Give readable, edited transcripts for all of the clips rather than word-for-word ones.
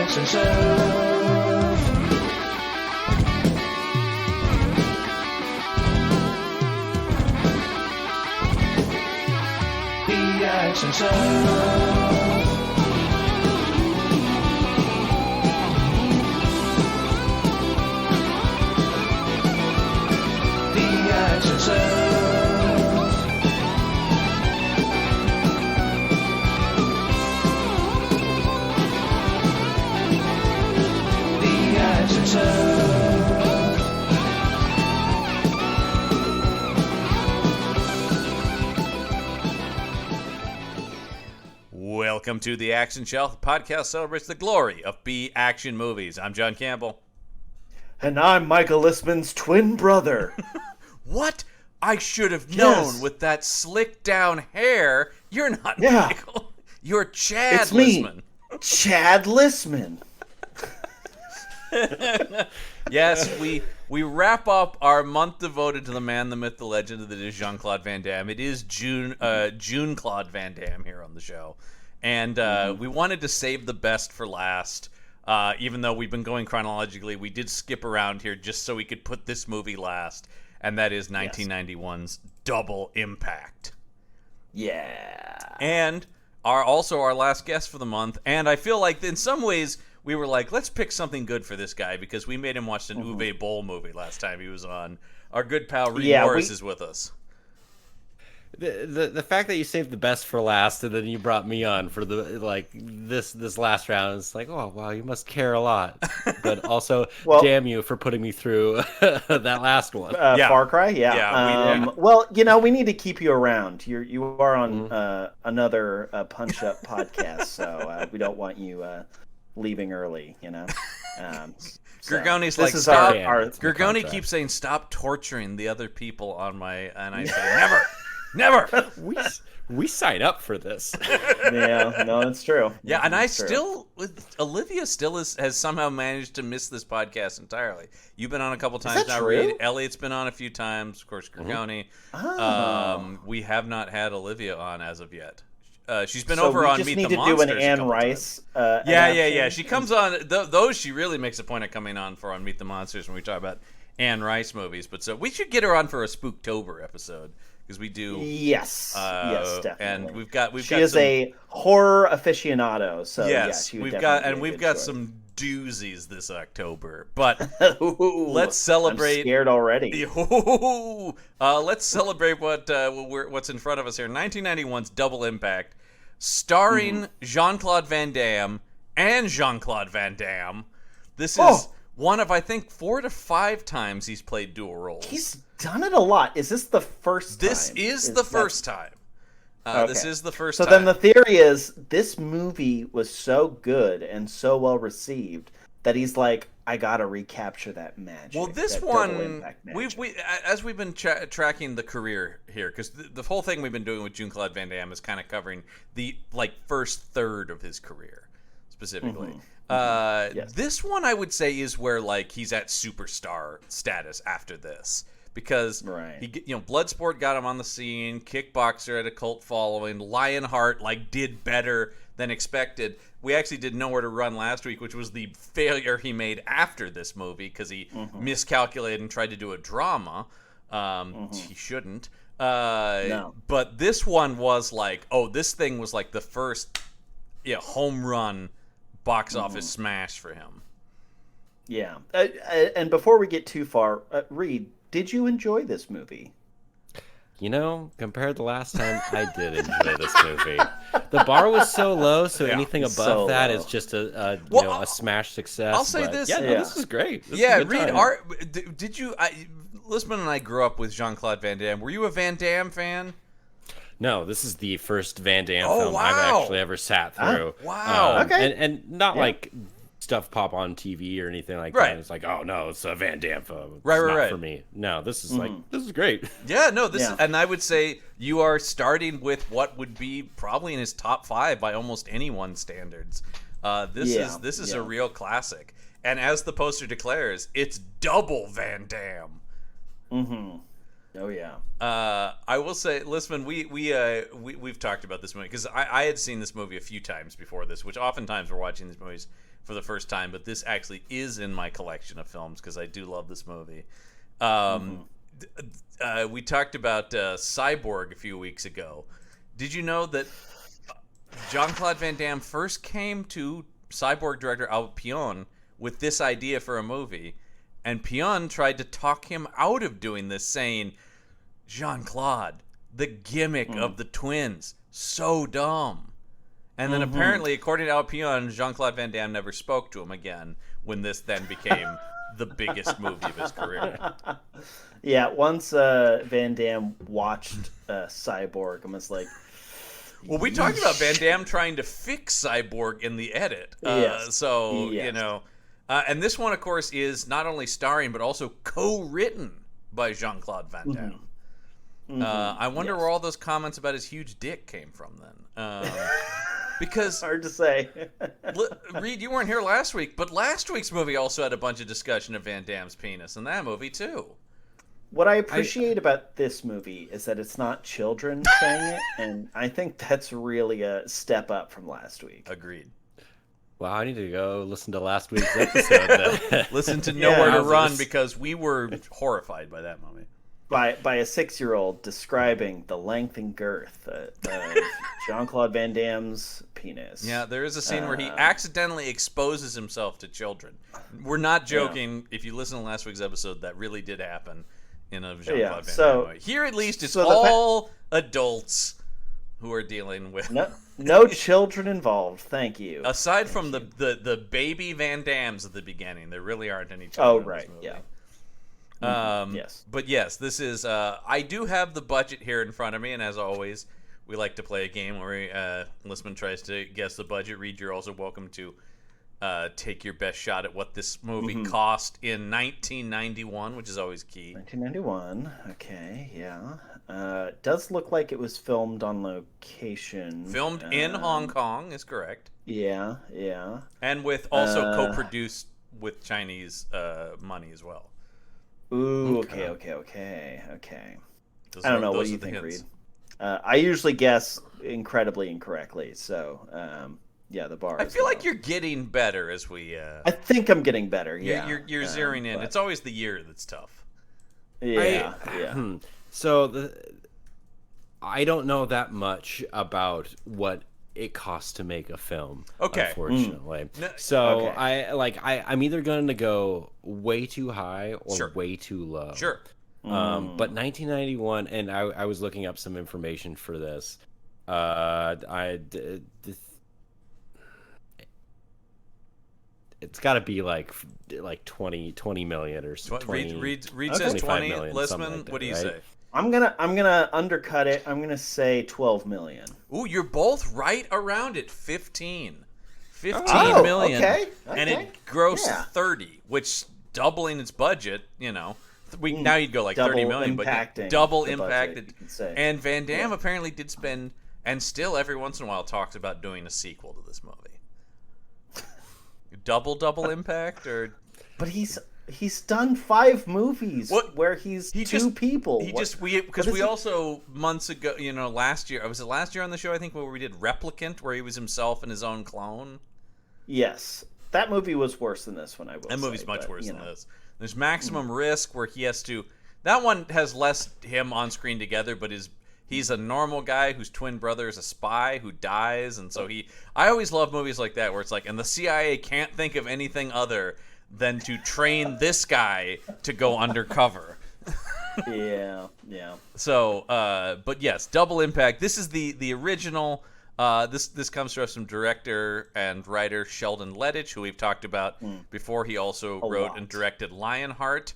Action Show. The Action Show. Action Show. The Action Show. Welcome to The Action Show. The podcast celebrates the glory of B-action movies. I'm John Campbell. And I'm Michael Listman's twin brother. What? I should have known with that slick down hair. You're not Michael. You're Chad it's me, Listman. Chad Listman. Yes, we wrap up our month devoted to the man, the myth, the legend that is Jean-Claude Van Damme. It is June-Claude Van Damme here on the show. And we wanted to save the best for last. Even though we've been going chronologically, we did skip around here just so we could put this movie last. And that is 1991's Double Impact. Yeah. And our last guest for the month. And I feel like in some ways we were like, let's pick something good for this guy because we made him watch an Uwe Boll movie last time he was on. Our good pal Reed Morris is with us. The fact that you saved the best for last and then you brought me on for this last round, it's like, oh wow, you must care a lot. But also, damn you for putting me through that last one. Far Cry, Well, we need to keep you around. You are on another Punch Up podcast, so we don't want you leaving early. Gergoni's like, stop. Gergoni keeps saying, stop torturing the other people on my, and I say, never. Never. We sign up for this. Yeah, no, it's true. Yeah, and Olivia still has somehow managed to miss this podcast entirely. You've been on a couple times now, Reed. Elliot's been on a few times, of course, Gergoni. We have not had Olivia on as of yet. She's been over on Meet the Monsters. We just need to do an Anne Rice. Yeah. She comes on. Those she really makes a point of coming on for on Meet the Monsters when we talk about Anne Rice movies. But so we should get her on for a Spooktober episode. Because we do, yes, definitely, and we've got. She is a horror aficionado, so yes, we've got some doozies this October. But let's celebrate. I'm scared already. Let's celebrate what's in front of us here. 1991's Double Impact, starring Jean-Claude Van Damme and Jean-Claude Van Damme. This is one of, I think, 4 to 5 times he's played dual roles. He's done it a lot. Is this the first time? This is the first time. This is the first time. So then the theory is this movie was so good and so well received that he's like, I gotta recapture that magic. Well, this one, as we've been tracking the career here, because the whole thing we've been doing with Jean-Claude Van Damme is kind of covering the first third of his career, specifically. Yes. This one, I would say, is where he's at superstar status after this. Because Bloodsport got him on the scene, Kickboxer had a cult following, Lionheart did better than expected. We actually did Nowhere to Run last week, which was the failure he made after this movie because he miscalculated and tried to do a drama. He shouldn't. No. But this one was this thing was the first home run box office smash for him. Yeah. And before we get too far, Reed, did you enjoy this movie? Compared to last time, I did enjoy this movie. The bar was so low, so anything above that is just a smash success. I'll say this. This is great. Reed, did you... Listman and I grew up with Jean-Claude Van Damme. Were you a Van Damme fan? No, this is the first Van Damme film I've actually ever sat through. Wow. Okay. And not stuff pop on TV or anything like that. It's oh no, it's a Van Damme film. It's not for me. No, this is this is great. Yeah, no, this is, and I would say you are starting with what would be probably in his top 5 by almost anyone's standards. This is a real classic. And as the poster declares, it's double Van Damme. Oh yeah. I will say, Listman, we've talked about this movie because I had seen this movie a few times before this, which oftentimes we're watching these movies for the first time, but this actually is in my collection of films because I do love this movie. We talked about Cyborg a few weeks ago. Did you know that Jean-Claude Van Damme first came to Cyborg director Albert Pion with this idea for a movie, and Pion tried to talk him out of doing this, saying, Jean-Claude, the gimmick of the twins, so dumb. And then apparently, according to Albert Pion, Jean-Claude Van Damme never spoke to him again when this then became the biggest movie of his career. Yeah, once Van Damme watched Cyborg and was like, well, we talked about Van Damme trying to fix Cyborg in the edit. You know. And this one, of course, is not only starring, but also co-written by Jean-Claude Van Damme. I wonder where all those comments about his huge dick came from then. Because hard to say. Reed, you weren't here last week, but last week's movie also had a bunch of discussion of Van Damme's penis, and that movie, too. What I appreciate about this movie is that it's not children saying it, and I think that's really a step up from last week. Agreed. Well, I need to go listen to last week's episode. Listen to Nowhere to Run, because we were horrified by that movie. By a 6-year-old describing the length and girth of Jean-Claude Van Damme's penis. Yeah, there is a scene where he accidentally exposes himself to children. We're not joking. If you listen to last week's episode, that really did happen in a Jean-Claude Van Damme movie. Here, at least, it's all adults who are dealing with... No children involved, thank you. Aside from the baby Van Dammes at the beginning, there really aren't any children in this movie. Yeah. Yes. But yes, this is... I do have the budget here in front of me, and as always, we like to play a game where Listman tries to guess the budget. Reed, you're also welcome to take your best shot at what this movie cost in 1991, which is always key. 1991, okay, yeah. It does look like it was filmed on location. Filmed in Hong Kong is correct. Yeah, yeah. And with also co-produced with Chinese money as well. Ooh, okay. I don't know. What do you think, Reed? I usually guess incredibly incorrectly, so yeah, the bar. I feel like you're getting better as we. I think I'm getting better. Yeah, you're zeroing in. But... It's always the year that's tough. Yeah. So I don't know that much about what it costs to make a film. Okay. Unfortunately, so I'm either going to go way too high or way too low. Sure. But 1991, and I was looking up some information for this. It's got to be like 20 million or 20. Reed says 20. Listman, what do you say? I'm gonna undercut it. I'm gonna say 12 million. Ooh, you're both right around it. 15 million. Okay. And it grossed 30, which doubling its budget. You know, now you'd go like 30 million, but double impacted. And Van Damme apparently did spend, and still every once in a while talks about doing a sequel to this movie. Double impact, or but he's done 5 movies where he's two people. We also months ago, last year, was it last year on the show, I think, where we did Replicant, where he was himself and his own clone. Yes, that movie was worse than this one. That movie's much worse than this. There's Maximum Risk, where he has to. That one has less him on screen together, but he's a normal guy whose twin brother is a spy who dies, and so I always love movies like that where it's like, and the CIA can't think of anything other than to train this guy to go undercover. Yeah. So, but yes, Double Impact. This is the original. This comes to us from director and writer Sheldon Lettich, who we've talked about before. He also wrote and directed Lionheart,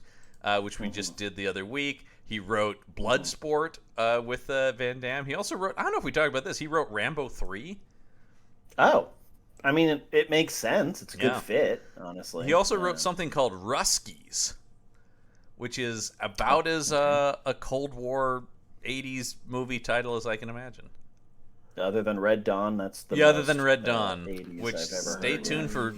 which we just did the other week. He wrote Bloodsport with Van Damme. He also wrote, I don't know if we talked about this, he wrote Rambo 3. Oh. I mean, it makes sense. It's a good fit, honestly. He also wrote something called Ruskies, which is about as a Cold War 80s movie title as I can imagine. Other than Red Dawn, that's the other than Red Dawn, which I've ever stay heard. tuned for.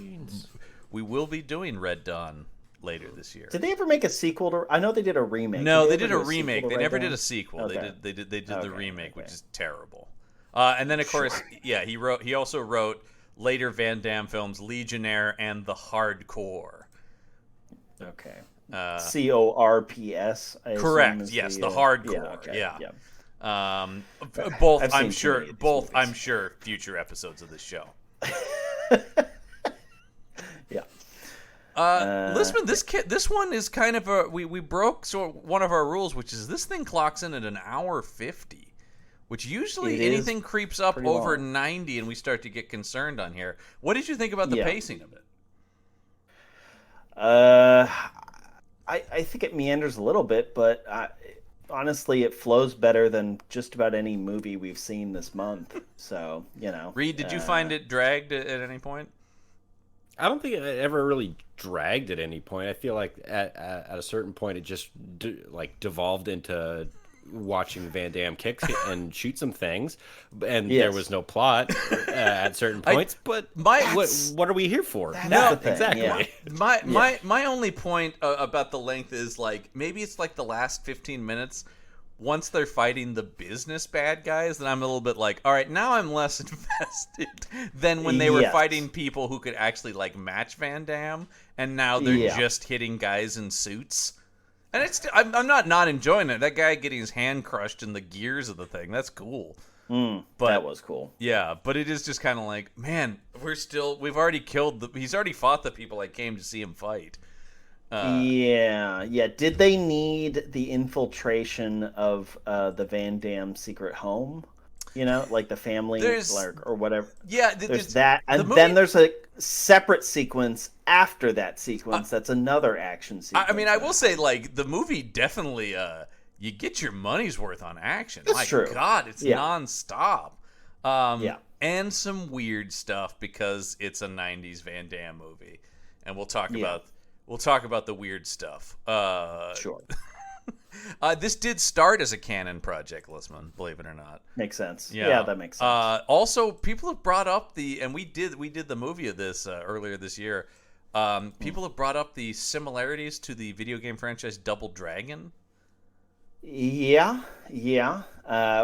We will be doing Red Dawn later this year. Did they ever make a sequel to? I know they did a remake. No, they did a remake. They never did a sequel. Okay. They did the remake, which is terrible. And then of course, he also wrote later Van Damme films, Legionnaire and The Hardcore. Okay. CORPS. Correct. Yes, The Hardcore. Yeah. Both I'm sure future episodes of this show. Yeah. Listen, this one is kind of we broke one of our rules, which is this thing clocks in at an hour 50, which usually anything creeps up over 90 and we start to get concerned on here. What did you think about the pacing of it? I think it meanders a little bit, but honestly, it flows better than just about any movie we've seen this month. So, Reed, did you find it dragged at any point? I don't think it ever really dragged at any point. I feel like at a certain point it just devolved into watching Van Damme kick and shoot some things, and there was no plot at certain points. But what are we here for? No, exactly. Yeah. My only point about the length is maybe it's the last 15 minutes. Once they're fighting the business bad guys, then I'm a little bit all right, now I'm less invested than when they were fighting people who could actually match Van Damme, and now they're just hitting guys in suits. And I'm not enjoying it. That guy getting his hand crushed in the gears of the thing, that's cool. But that was cool. Yeah, but it is just kind of man, we've already he's already fought the people I came to see him fight. Yeah. Did they need the infiltration of the Van Damme secret home? The family, or whatever. Yeah, there's that, and then there's a separate sequence after that sequence. That's another action sequence. I mean, I will say, the movie definitely, you get your money's worth on action. That's true. God, it's nonstop. And some weird stuff because it's a '90s Van Damme movie, and we'll talk about the weird stuff. Sure. This did start as a canon project, Listman, believe it or not. Makes sense. Yeah, that makes sense. Also, people have brought up and we did the movie of this earlier this year. People have brought up the similarities to the video game franchise Double Dragon. Yeah.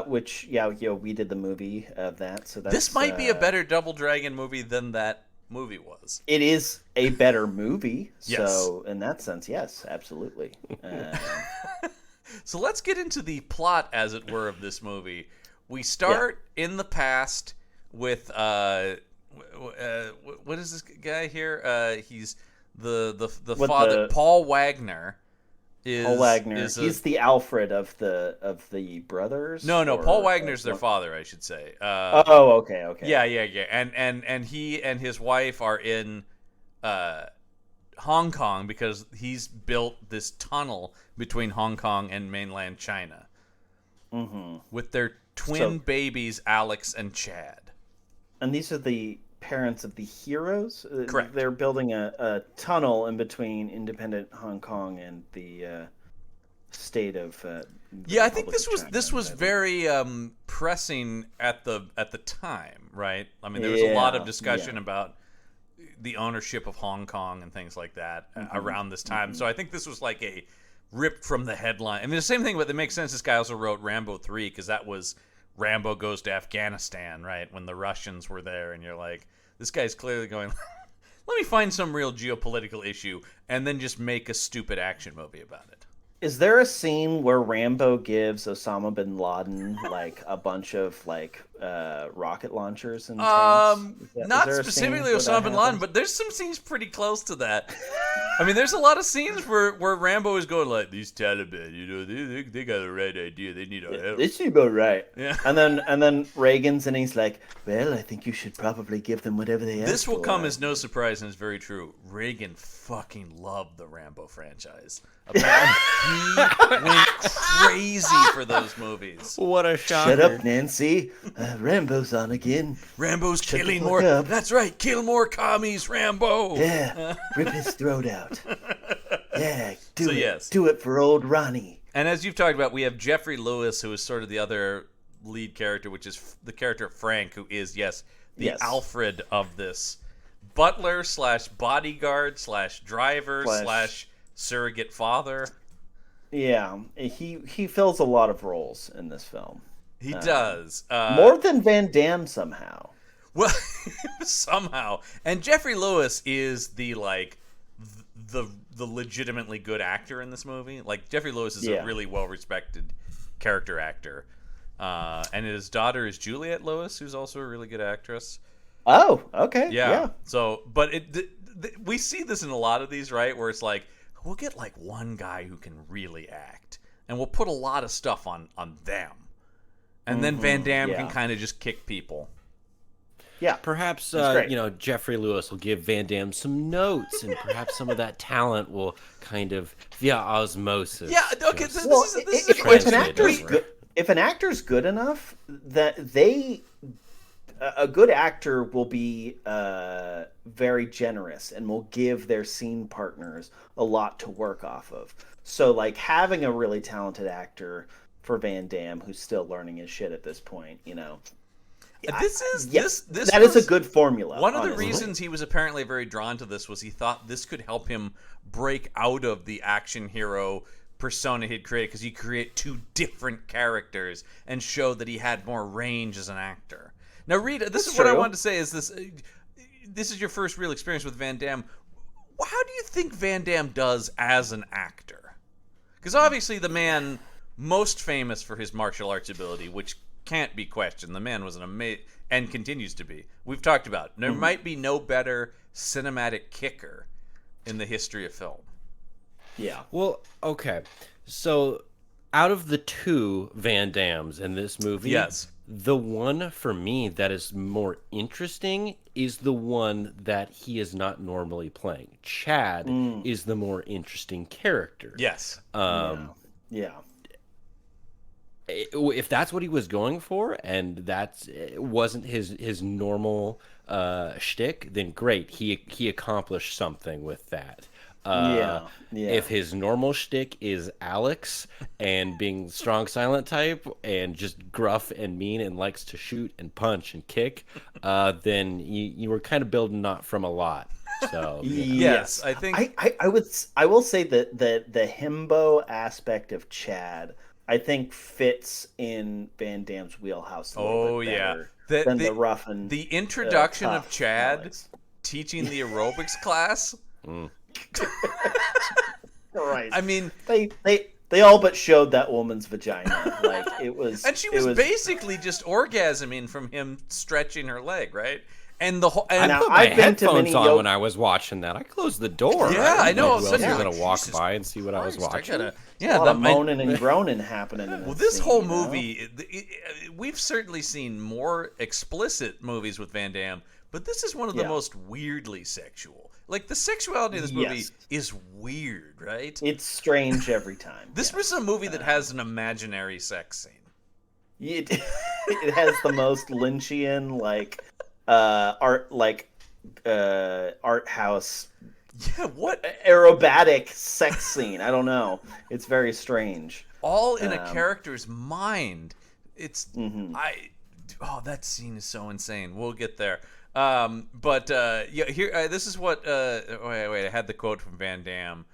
Which we did the movie of that. So this might be a better Double Dragon movie than that movie was. It is a better movie. Yes. So in that sense, yes, absolutely. So let's get into the plot, as it were, of this movie. We start in the past with what is this guy here? He's the father, Paul Wagner. Paul Wagner. He's the Alfred of the brothers. No. Paul Wagner's their father, I should say. Okay. Yeah. And he and his wife are in Hong Kong because he's built this tunnel between Hong Kong and mainland China with their twin babies, Alex and Chad. And these are the parents of the heroes? Correct. They're building a tunnel in between independent Hong Kong and the state of I think this was very pressing at the time, right? I mean, there was a lot of discussion about the ownership of Hong Kong and things like that around this time. So I think this was a ripped from the headline. I mean, the same thing, but it makes sense. This guy also wrote Rambo 3 because that was Rambo goes to Afghanistan, right? When the Russians were there, and you're like, this guy's clearly going, let me find some real geopolitical issue and then just make a stupid action movie about it. Is there a scene where Rambo gives Osama bin Laden a bunch of rocket launchers and not specifically Osama bin Laden, but there's some scenes pretty close to that. I mean, there's a lot of scenes where Rambo is going these Taliban, they got the right idea. They need our help. This seems about right. Yeah. And then Reagan's and he's like, well, I think you should probably give them whatever they ask for. This will come as no surprise, and it's very true. Reagan fucking loved the Rambo franchise. Apparently, he went crazy for those movies. What a shocker. Shut up, Nancy. Rambo's on again. Rambo's killing more. That's right. Kill more commies, Rambo. Yeah. Rip his throat out. Yeah. Do it. Yes. Do it for old Ronnie. And as you've talked about, we have Jeffrey Lewis, who is sort of the other lead character, which is the character Frank, who is, the Alfred of this butler slash bodyguard slash driver slash surrogate father. Yeah, he fills a lot of roles in this film. He does. More than Van Damme somehow. Well, somehow. And Jeffrey Lewis is the legitimately good actor in this movie. Like, Jeffrey Lewis is a really well-respected character actor. And his daughter is Juliette Lewis, who's also a really good actress. Oh, okay. Yeah. So, but we see this in a lot of these, right? Where it's like, we'll get like one guy who can really act, and we'll put a lot of stuff on them. And then Van Damme can kind of just kick people. Yeah. Perhaps, Jeffrey Lewis will give Van Damme some notes, and perhaps some of that talent will kind of, via osmosis. Yeah, okay, this is if an actor's good enough, that a good actor will be very generous and will give their scene partners a lot to work off of. So, like, having a really talented actor for Van Damme, who's still learning his shit at this point, that is a good formula. One of the reasons he was apparently very drawn to this was he thought this could help him break out of the action hero persona he'd created, because he create two different characters and show that he had more range as an actor. Now, Rita, this is what I wanted to say: is this is your first real experience with Van Damme? How do you think Van Damme does as an actor? Because obviously the man most famous for his martial arts ability, which can't be questioned. The man was an amazing, and continues to be. We've talked about there might be no better cinematic kicker in the history of film. Yeah. Well, okay. So, out of the two Van Dammes in this movie, yes, the one for me that is more interesting is the one that he is not normally playing. Chad is the more interesting character. Yes. Yeah. If that's what he was going for, and that wasn't his normal shtick, then great. He accomplished something with that. If his normal shtick is Alex and being strong silent type and just gruff and mean and likes to shoot and punch and kick, then you were kind of building not from a lot. So yes, I think I will say that the himbo aspect of Chad, I think, fits in Van Damme's wheelhouse a little bit better than the rough and the introduction of Chad Alex. Teaching the aerobics class. Right. I mean, they all but showed that woman's vagina. Like, it was, and she was basically just orgasming from him stretching her leg, right? And the whole. And I put my headphones on when I was watching that. I closed the door. Yeah, I know. Who else was gonna walk by and see what I was watching? A lot of moaning and groaning happening. In this scene, whole movie, we've certainly seen more explicit movies with Van Damme, but this is one of the most weirdly sexual. Like, the sexuality of this movie is weird, right? It's strange every time. This was a movie that has an imaginary sex scene. It has the most Lynchian, art house. Yeah, what aerobatic sex scene? I don't know. It's very strange. All in a character's mind. It's that scene is so insane. We'll get there. Here this is what wait, I had the quote from Van Damme.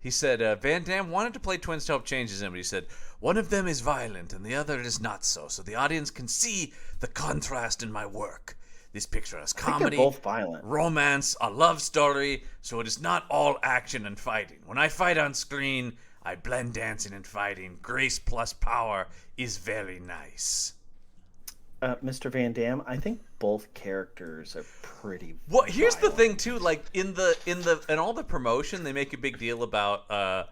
He said Van Damme wanted to play twins to help change his image. He said, "One of them is violent and the other is not so the audience can see the contrast in my work. This picture has comedy, both violent, romance, a love story, so it is not all action and fighting. When I fight on screen, I blend dancing and fighting. Grace plus power is very nice." Mr. Van Damme, I think both characters are pretty. Well, here's violent. the thing too. Like, in all the promotion, they make a big deal about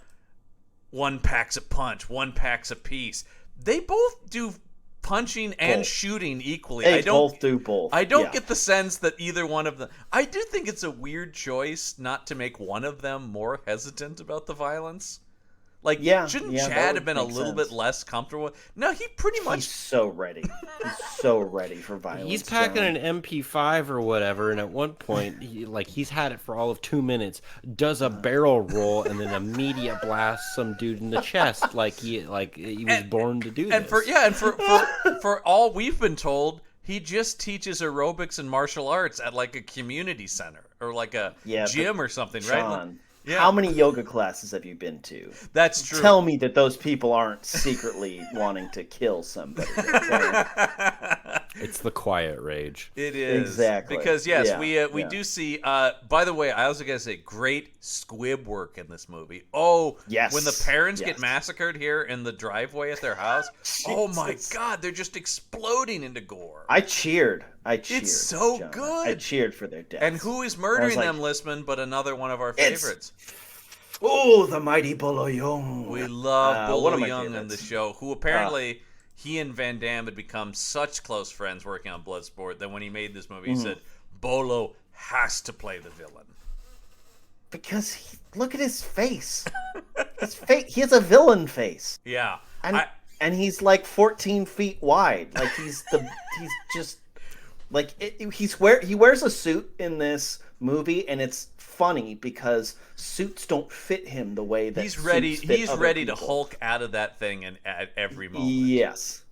one packs a punch, one packs a piece. They both do punching and shooting equally. They both do both. I don't get the sense that either one of them. I do think it's a weird choice not to make one of them more hesitant about the violence. Like, shouldn't Chad have been a little bit less comfortable? No, he pretty much... He's so ready. He's so ready for violence. He's packing an MP5 or whatever, and at one point, he's had it for all of 2 minutes, does a barrel roll, and then immediate blasts some dude in the chest like he was born to do this. And for all we've been told, He just teaches aerobics and martial arts at like a community center or like a gym or something, Sean, right? Yeah. How many yoga classes have you been to? That's true. Tell me that those people aren't secretly wanting to kill somebody. Okay? It's the quiet rage. It is. Exactly. Because, yes, we do see, by the way, I also got to say, great squib work in this movie. Oh, yes. When the parents get massacred here in the driveway at their house, oh my God, they're just exploding into gore. I cheered. It's so John. good. I cheered for their deaths. And who is murdering them, Listman, but another one of our favorites? Oh, the mighty Bolo Young. We love Bolo Young in the show, who apparently he and Van Damme had become such close friends working on Bloodsport that when he made this movie, he said, Bolo has to play the villain. Because look at his face. He has a villain face. Yeah. And he's like 14 feet wide. Like he's just like he wears a suit in this movie, and it's funny because suits don't fit him the way that he's ready. He's ready people. to Hulk out of that thing and at every moment. Yes.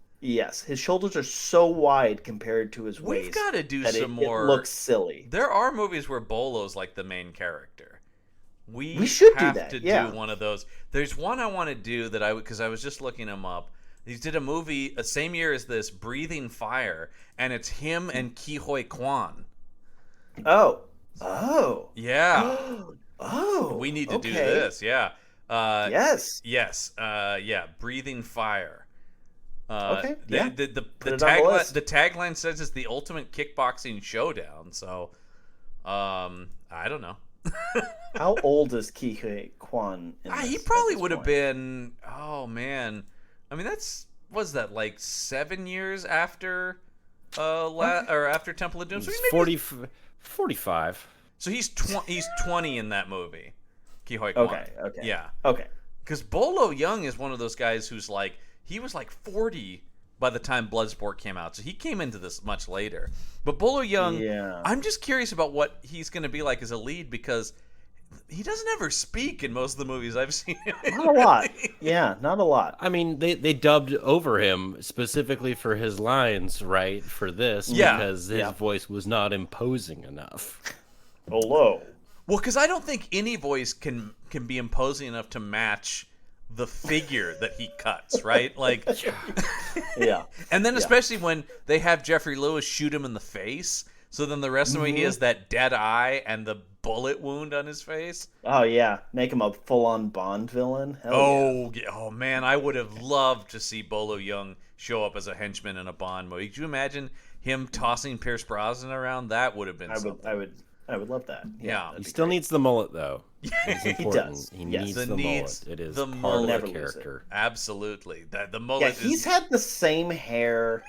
His shoulders are so wide compared to his waist. We've got to do some more. It looks silly. There are movies where Bolo's like the main character. We should have do that. to do one of those. There's one I want to do that because I was just looking him up. He did a movie the same year as this, Breathing Fire, and it's him and Ke Huy Quan. Oh. Yeah. Oh. We need to do this. Yeah. Yes. Yes. Yeah. Breathing Fire. Okay. Yeah. The tagline says it's the ultimate kickboxing showdown. So, I don't know. How old is Ke Huy Quan? He probably would have been. Oh man. I mean, was that like 7 years after, or after Temple of Doom? So he's 45. So he's 20 in that movie. Ke Huy Quan. Okay. Yeah. Okay. Because Bolo Young is one of those guys who's like, he was like 40 by the time Bloodsport came out, so he came into this much later. But Bolo Young, I'm just curious about what he's going to be like as a lead, because he doesn't ever speak in most of the movies I've seen. Not a lot. Yeah, not a lot. I mean, they dubbed over him specifically for his lines, right? For this, because his voice was not imposing enough. Hello. Well, because I don't think any voice can be imposing enough to match the figure that he cuts, right? Like, yeah. And then especially when they have Jeffrey Lewis shoot him in the face, so then the rest of the way he has that dead eye and the bullet wound on his face. Oh yeah, make him a full-on Bond villain. Hell yeah. Oh man, I would have loved to see Bolo Young show up as a henchman in a Bond movie. Could you imagine him tossing Pierce Brosnan around? That would have been something. I would love that. Yeah. He still needs the mullet, though. He does. He needs the mullet. It is the part mullet. of the character. Absolutely. The mullet. Yeah, he's had the same hair.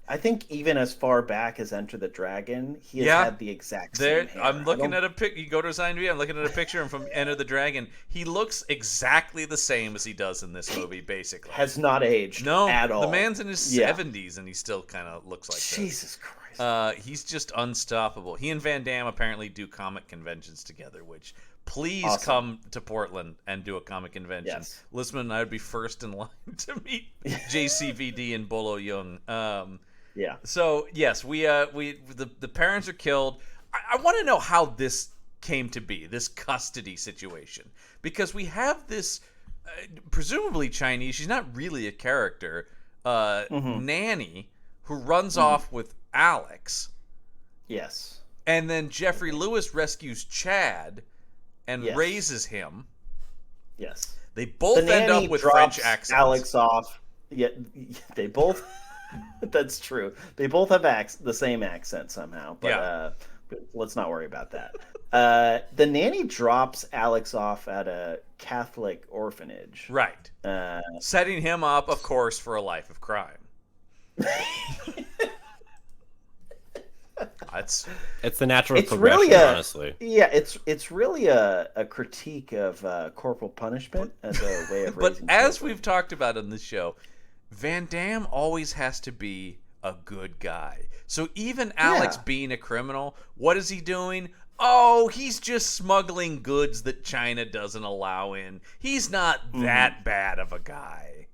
I think even as far back as Enter the Dragon, he has had the exact same hair. I'm looking at a pic. You go to his IMDb. I'm looking at a picture of him from Enter the Dragon. He looks exactly the same as he does in this movie, basically. Has not aged at all. The man's in his 70s, and he still kind of looks like Jesus Christ. He's just unstoppable. He and Van Damme apparently do comic conventions together, which please come to Portland and do a comic convention. Yes. Listman and I would be first in line to meet JCVD and Bolo Young. Yeah. So yes, the parents are killed. I want to know how this came to be, this custody situation, because we have this presumably Chinese. She's not really a character. Nanny who runs off with Alex. Yes. And then Jeffrey Lewis rescues Chad and raises him. Yes. They both end up with French accents. Alex off. Yeah, they both. That's true. They both have the same accent somehow. But let's not worry about that. The nanny drops Alex off at a Catholic orphanage. Right. Setting him up, of course, for a life of crime. It's the natural progression, honestly. Yeah, it's really a critique of corporal punishment as a way of raising But as children. we've talked about in this show, Van Damme always has to be a good guy. So even Alex being a criminal, what is he doing? Oh, he's just smuggling goods that China doesn't allow in. He's not that bad of a guy.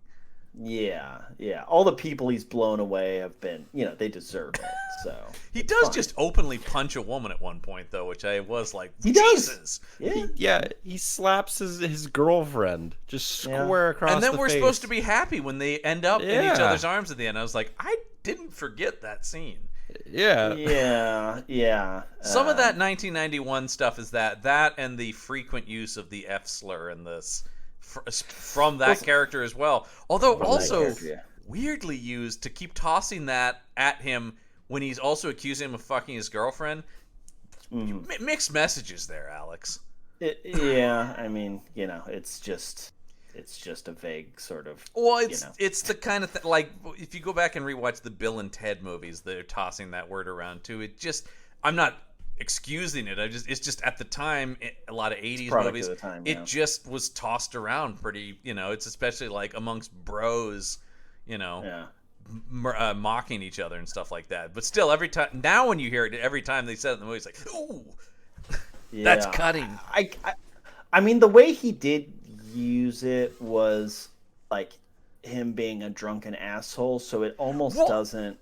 Yeah. All the people he's blown away have been, they deserve it. So He it's does fine. just openly punch a woman at one point, though, which I was like, He does. Jesus. Yeah. He slaps his girlfriend just square across And then the we're face. supposed to be happy when they end up in each Yeah. other's arms at the end. I was like, I didn't forget that scene. Yeah. Yeah. Some of that 1991 stuff is that and the frequent use of the F slur in this from that character as well. Although also weirdly used to keep tossing that at him when he's also accusing him of fucking his girlfriend. Mixed messages there, Alex. I mean, it's just a vague sort of. Well, it's the kind of like if you go back and rewatch the Bill and Ted movies, they're tossing that word around too. I'm not excusing it. It's just at the time, a lot of 80s movies, it just was tossed around pretty. It's especially like amongst bros, mocking each other and stuff like that. But still, every time now when you hear it, every time they said it in the movie, it's like, ooh, that's cutting. I mean, the way he did use it was like him being a drunken asshole, so it almost doesn't.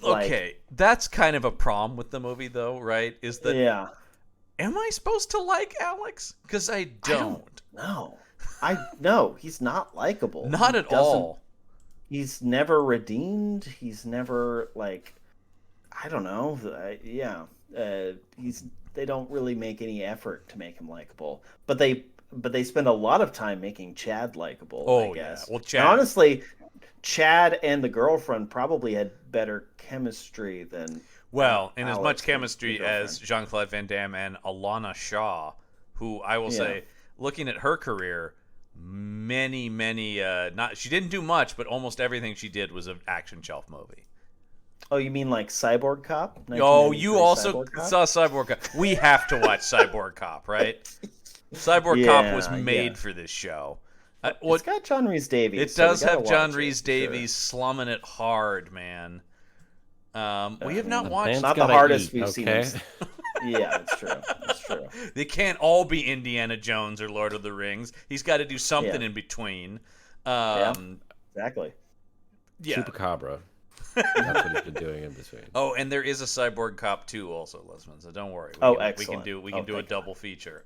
Okay, that's kind of a problem with the movie, though, right? Is that am I supposed to like Alex? Because I don't. No, he's not likable. Not at all. He's never redeemed. He's never I don't know. They don't really make any effort to make him likable, but they spend a lot of time making Chad likable. I guess. Well, Chad. And honestly, Chad and the girlfriend probably had better chemistry than. Well, in as much chemistry as Jean-Claude Van Damme and Alana Shaw, who I will say, looking at her career, many, she didn't do much, but almost everything she did was an action shelf movie. Oh, you mean like Cyborg Cop? Oh, you also saw Cyborg Cop. We have to watch Cyborg Cop, right? Cyborg Cop was made for this show. It's got John Rhys Davies. It does have John Rhys Davies slumming it hard, man. We have not watched. Not the hardest we've seen. Yeah, it's true. They can't all be Indiana Jones or Lord of the Rings. He's got to do something in between. Exactly. Yeah. Chupacabra. That's what he's been doing in between. Oh, and there is a Cyborg Cop 2 also, Lisman, so don't worry. Excellent. We can do a double feature.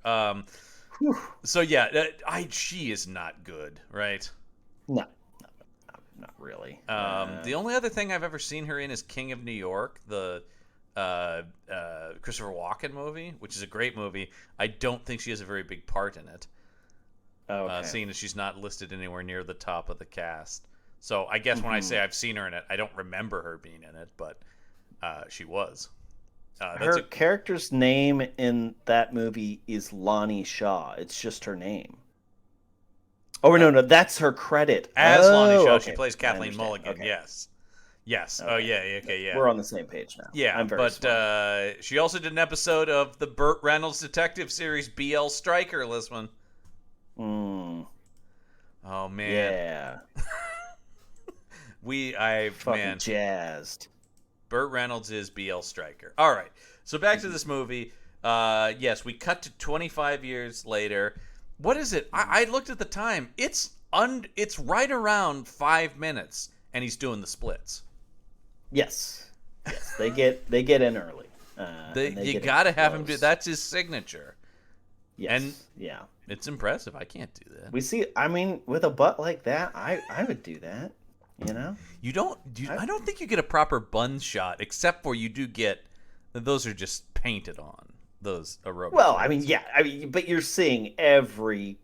So she is not good, right? No, not really. The only other thing I've ever seen her in is King of New York, the Christopher Walken movie, which is a great movie. I don't think she has a very big part in it. Seeing as she's not listed anywhere near the top of the cast. So I guess when I say I've seen her in it, I don't remember her being in it, but she was. Her character's name in that movie is Lonnie Shaw. It's just her name. Oh, no, that's her credit. As Lonnie Shaw, she plays Kathleen Mulligan, yes. Yes. Okay. Oh, yeah, okay, yeah. We're on the same page now. Yeah, but she also did an episode of the Burt Reynolds detective series BL Stryker, Lisman. Oh, man. Yeah. Fucking jazzed. Burt Reynolds is BL Stryker. All right. So back to this movie. Yes, we cut to 25 years later. What is it? I looked at the time. It's right around 5 minutes, and he's doing the splits. Yes. They get in early. You got to have him do. That's his signature. Yes. And it's impressive. I can't do that. We see. I mean, with a butt like that, I would do that. You know. I don't think you get a proper bun shot, except for you do get. Those are just painted on those aerobic. Well, but you're seeing every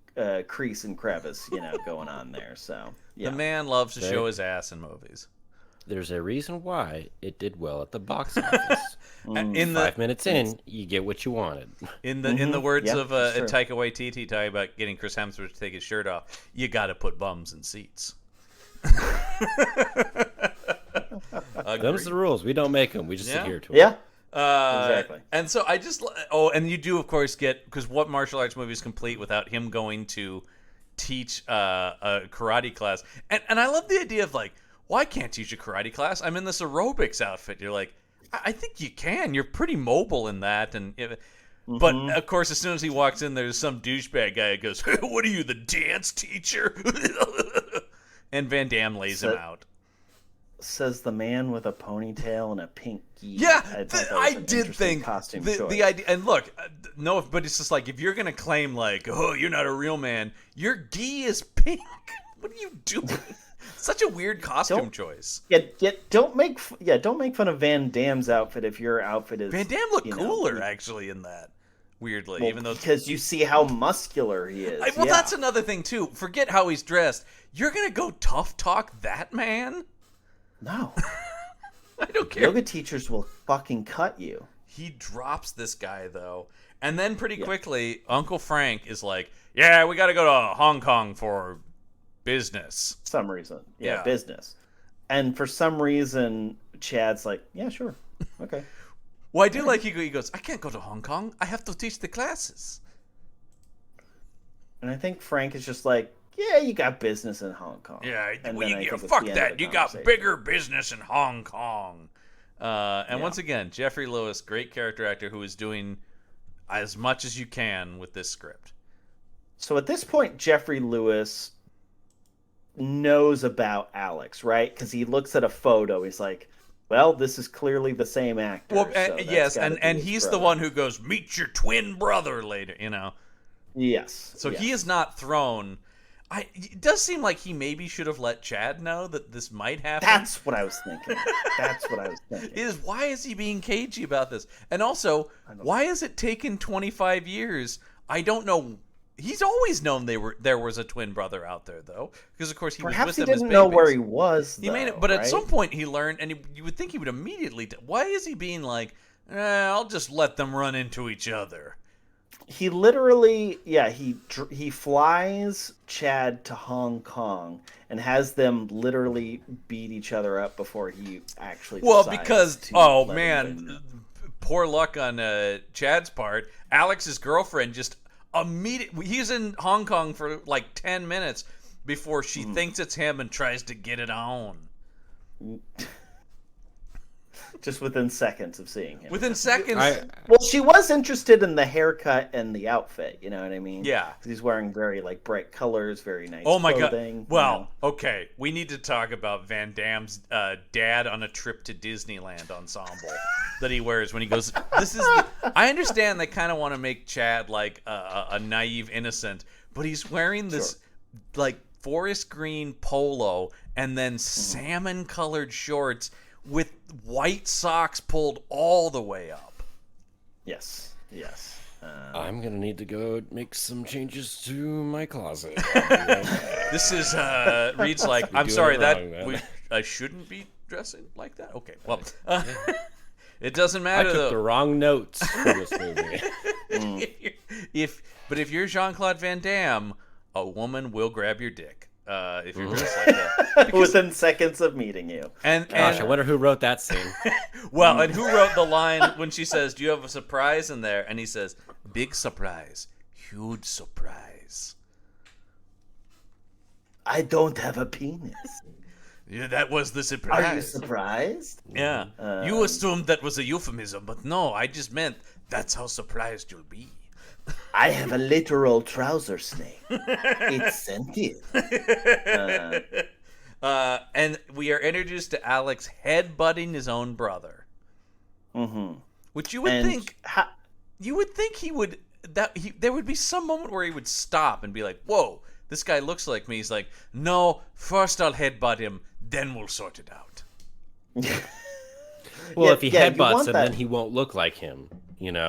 crease and crevice, going on there. So the man loves to show his ass in movies. There's a reason why it did well at the box office. 5 minutes in, you get what you wanted. In the words of Taika Waititi talking about getting Chris Hemsworth to take his shirt off, you got to put bums in seats. Them's the rules. We don't make them. We just adhere to them. Yeah. Exactly. And so I just and you do of course get, because what martial arts movie is complete without him going to teach a karate class? And I love the idea of like, well, I can't teach a karate class. I'm in this aerobics outfit. You're like, I think you can. You're pretty mobile in that. But of course, as soon as he walks in, there's some douchebag guy that goes, "What are you, the dance teacher?" and Van Damme lays him out. Says the man with a ponytail and a pink gi. Yeah, I did did think costume the idea. And look, no, but it's just like if you're gonna claim like, oh, you're not a real man, your gi is pink. What are you doing? Such a weird costume choice. Yeah, don't make fun of Van Damme's outfit if your outfit is. Van Damme looked cooler actually in that. Weirdly, well, even though because you see how muscular he is. That's another thing too. Forget how he's dressed. You're gonna go tough talk that man? No. I don't care. Yoga teachers will fucking cut you. He drops this guy though, and then pretty quickly, Uncle Frank is like, "Yeah, we got to go to Hong Kong for business." Some reason, business. And for some reason, Chad's like, "Yeah, sure, okay." Well, I do like he goes, "I can't go to Hong Kong. I have to teach the classes." And I think Frank is just like, "Yeah, you got business in Hong Kong." Yeah, fuck that. You got bigger business in Hong Kong. Once again, Jeffrey Lewis, great character actor who is doing as much as you can with this script. So at this point, Jeffrey Lewis knows about Alex, right? Because he looks at a photo. He's like, well, this is clearly the same actor. Well, yes, and he's the one who goes, meet your twin brother later, Yes. So he is not thrown. It does seem like he maybe should have let Chad know that this might happen. That's what I was thinking. Why is he being cagey about this? And also, why has it taken 25 years? I don't know. He's always known there was a twin brother out there, though, because of course Perhaps was with them he as didn't babies. know where he was. He made it, but at some point he learned, and you would think he would immediately. Why is he being like, I'll just let them run into each other? He literally, he flies Chad to Hong Kong and has them literally beat each other up before he actually. Because poor luck on Chad's part. Alex's girlfriend just immediately. He's in Hong Kong for like 10 minutes before she thinks it's him and tries to get it on. Just within seconds of seeing him. Within seconds. Well, she was interested in the haircut and the outfit. You know what I mean? Yeah. He's wearing very bright colors, very nice. Oh my clothing, god! Well, okay, we need to talk about Van Damme's dad on a trip to Disneyland ensemble that he wears when he goes. I understand they kind of want to make Chad like a naive innocent, but he's wearing this like forest green polo and then salmon colored shorts with white socks pulled all the way up. Yes. I'm gonna need to go make some changes to my closet. This is reads like I'm sorry I shouldn't be dressing like that. Okay, well, it doesn't matter. I took the wrong notes for this movie. If you're Jean-Claude Van Damme, a woman will grab your dick. If you're dressed like that. Within seconds of meeting you. Gosh, I wonder who wrote that scene. Well, and who wrote the line when she says, do you have a surprise in there? And he says, big surprise, huge surprise. I don't have a penis. Yeah, that was the surprise. Are you surprised? Yeah. You assumed that was a euphemism, but no, I just meant that's how surprised you'll be. I have a literal trouser snake. It's sentient. And we are introduced to Alex headbutting his own brother. Mm-hmm. Which you would think he would. There would be some moment where he would stop and be like, "Whoa, this guy looks like me." He's like, "No, first I'll headbutt him, then we'll sort it out." Well, if he headbutts him, then he won't look like him.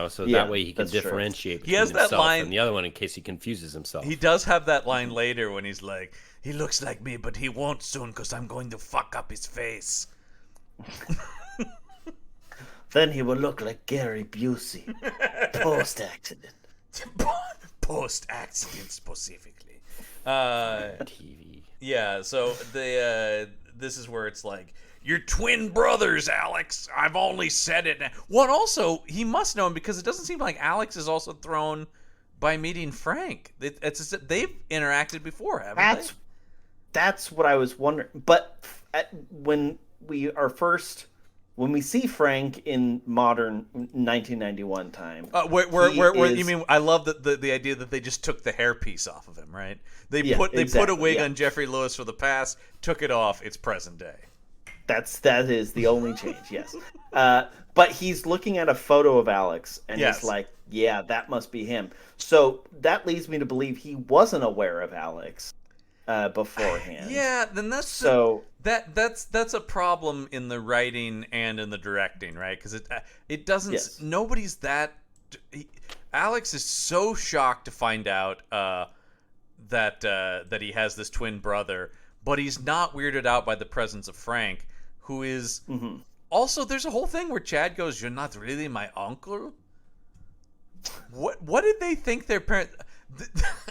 So that way he can differentiate between himself and the other one in case he confuses himself. He does have that line later when he's like, he looks like me, but he won't soon because I'm going to fuck up his face. Then he will look like Gary Busey. Post-accident. Post-accident specifically. TV. Yeah, so this is where it's like, you're twin brothers, Alex. I've only said it now. Well, also, he must know him because it doesn't seem like Alex is also thrown by meeting Frank. It's they've interacted before, haven't they? That's what I was wondering. But when we are first when we see Frank in modern 1991 time, where you mean? I love the idea that they just took the hairpiece off of him, right? They put a wig on Jeffrey Lewis for the past, took it off. It's present day. That is the only change. Yes, but he's looking at a photo of Alex, and he's like, "Yeah, that must be him." So that leads me to believe he wasn't aware of Alex beforehand. Yeah, then that's a problem in the writing and in the directing, right? Because it doesn't. Yes. Nobody's that. Alex is so shocked to find out that he has this twin brother, but he's not weirded out by the presence of Frank, who is also. There's a whole thing where Chad goes, "You're not really my uncle." What did they think their parents?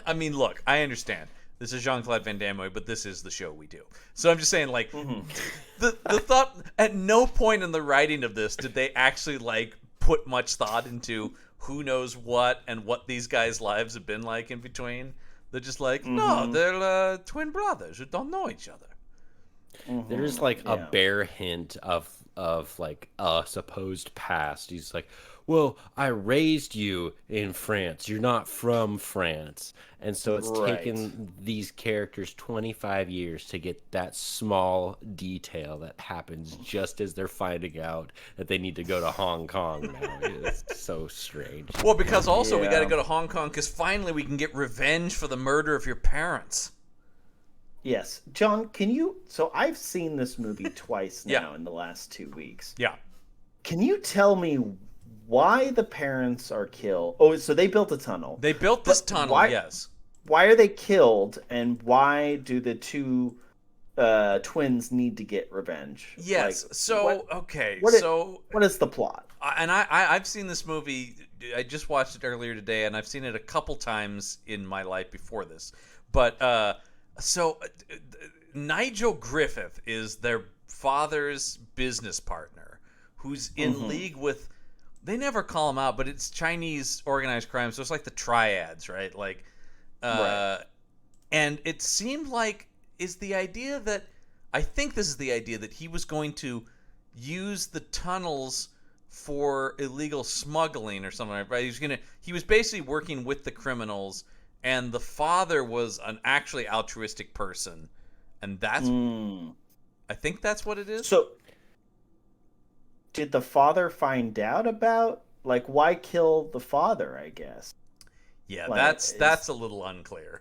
I mean, look, I understand. This is Jean-Claude Van Damme, but this is the show we do. So I'm just saying, like, the thought, at no point in the writing of this did they actually, like, put much thought into who knows what and what these guys' lives have been like in between. They're just like, no, they're twin brothers who don't know each other. There's, like, a bare hint of like, a supposed past. He's like, well, I raised you in France. You're not from France. And so it's taken these characters 25 years to get that small detail that happens just as they're finding out that they need to go to Hong Kong now. It's so strange. Well, because also we got to go to Hong Kong because finally we can get revenge for the murder of your parents. Yes. John, can you... So I've seen this movie twice now in the last 2 weeks. Yeah. Can you tell me why the parents are killed? Oh, so they built a tunnel. They built this tunnel, yes. Why are they killed, and why do the two twins need to get revenge? Yes. Like, so, what is the plot? And I've seen this movie. I just watched it earlier today, and I've seen it a couple times in my life before this. But... So, Nigel Griffith is their father's business partner, who's in league with. They never call him out, but it's Chinese organized crime, so it's like the triads, right? Like, and it seemed like I think this is the idea that he was going to use the tunnels for illegal smuggling or something, right? He was basically working with the criminals. And the father was an actually altruistic person. And that's... I think that's what it is. So, did the father find out about... Like, why kill the father, I guess? Yeah, like, that's a little unclear.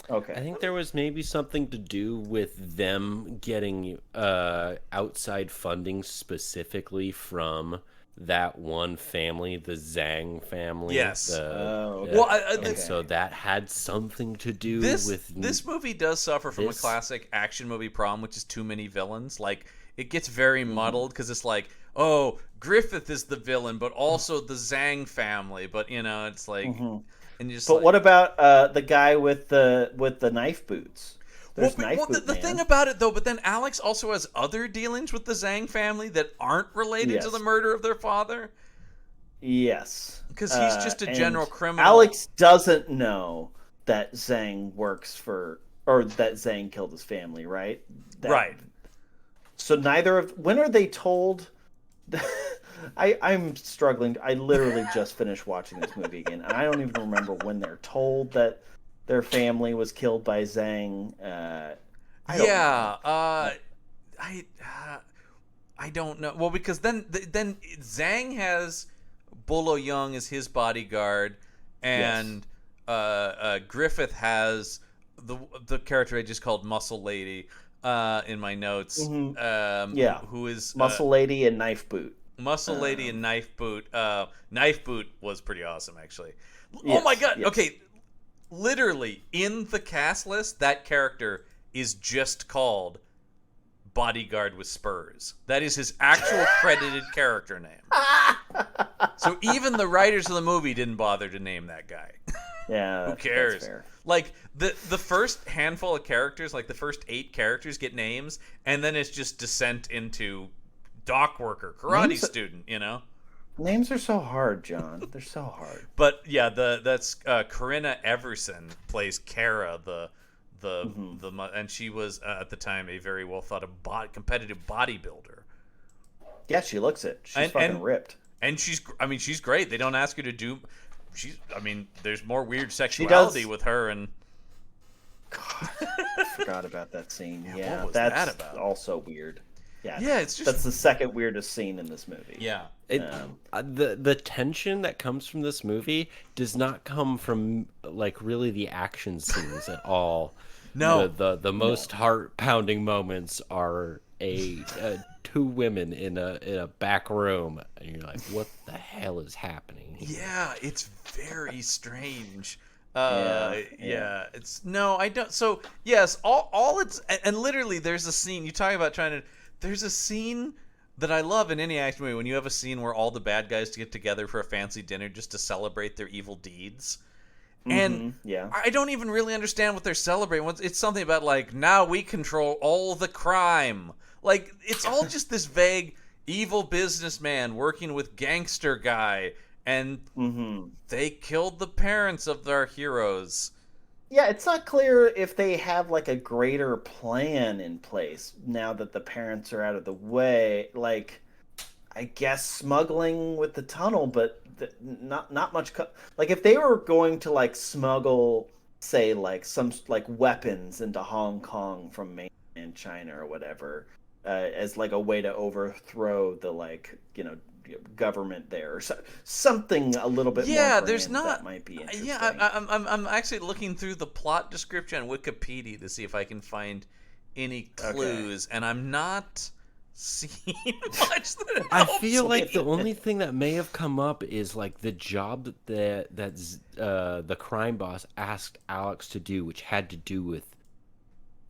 Okay. I think there was maybe something to do with them getting outside funding specifically from... that one family, the Zhang family. Yes. And so that had something to do with... This movie does suffer from a classic action movie problem, which is too many villains. Like, it gets very muddled, because it's like, oh, Griffith is the villain, but also the Zhang family. But, you know, it's like... And just but what about the guy with the knife boots? The thing about it, though, but then Alex also has other dealings with the Zhang family that aren't related to the murder of their father. Yes. Because he's just a general criminal. Alex doesn't know that Zhang works for... Or that Zhang killed his family, right? Right. So neither of... When are they told... I'm struggling. I literally just finished watching this movie again, and I don't even remember when they're told that... their family was killed by Zhang. I don't know. Well, because then Zhang has Bolo Young as his bodyguard, and Griffith has the character I just called Muscle Lady in my notes. Who is Muscle Lady and Knife Boot. Muscle Lady and Knife Boot. Knife Boot was pretty awesome, actually. Oh my god! Yes. Okay. Literally, in the cast list, that character is just called Bodyguard with Spurs. That is his actual credited character name. So even the writers of the movie didn't bother to name that guy. Yeah, who cares? That's fair. Like, the first handful of characters, like the first 8 characters get names, and then it's just descent into dock worker, karate student, you know? Names are so hard, John. They're so hard. But yeah, that's Corinna Everson plays Kara, and she was at the time a very well thought of competitive bodybuilder. Yeah, she looks it. She's And- fucking and- ripped. And she's great. They don't ask her to do. There's more weird does- sexuality with her and. God, I forgot about that scene. Yeah, what was that's that about? also weird. Yeah, Yeah, it's just- that's the second weirdest scene in this movie. Yeah. The tension that comes from this movie does not come from like really the action scenes at all. No. The most heart pounding moments are two women in a back room, and you're like, what the hell is happening here? Yeah, it's very strange. Yeah. It's no, I don't. So yes, all it's and literally there's a scene you talk about trying to. There's a scene that I love in any action movie when you have a scene where all the bad guys get together for a fancy dinner just to celebrate their evil deeds. And yeah. I don't even really understand what they're celebrating. It's something about like, now we control all the crime. Like, it's all just this vague evil businessman working with gangster guy, and they killed the parents of our heroes. Yeah, it's not clear if they have like a greater plan in place now that the parents are out of the way. Like, I guess smuggling with the tunnel, but not much. Like, if they were going to like smuggle, say, like some like weapons into Hong Kong from mainland China or whatever, as like a way to overthrow the government there, or something a little bit more there's grand, not. that might be interesting. I'm actually looking through the plot description on Wikipedia to see if I can find any clues, and I'm not seeing much that I helps feel me. like the only thing that may have come up is like the job that the crime boss asked Alex to do, which had to do with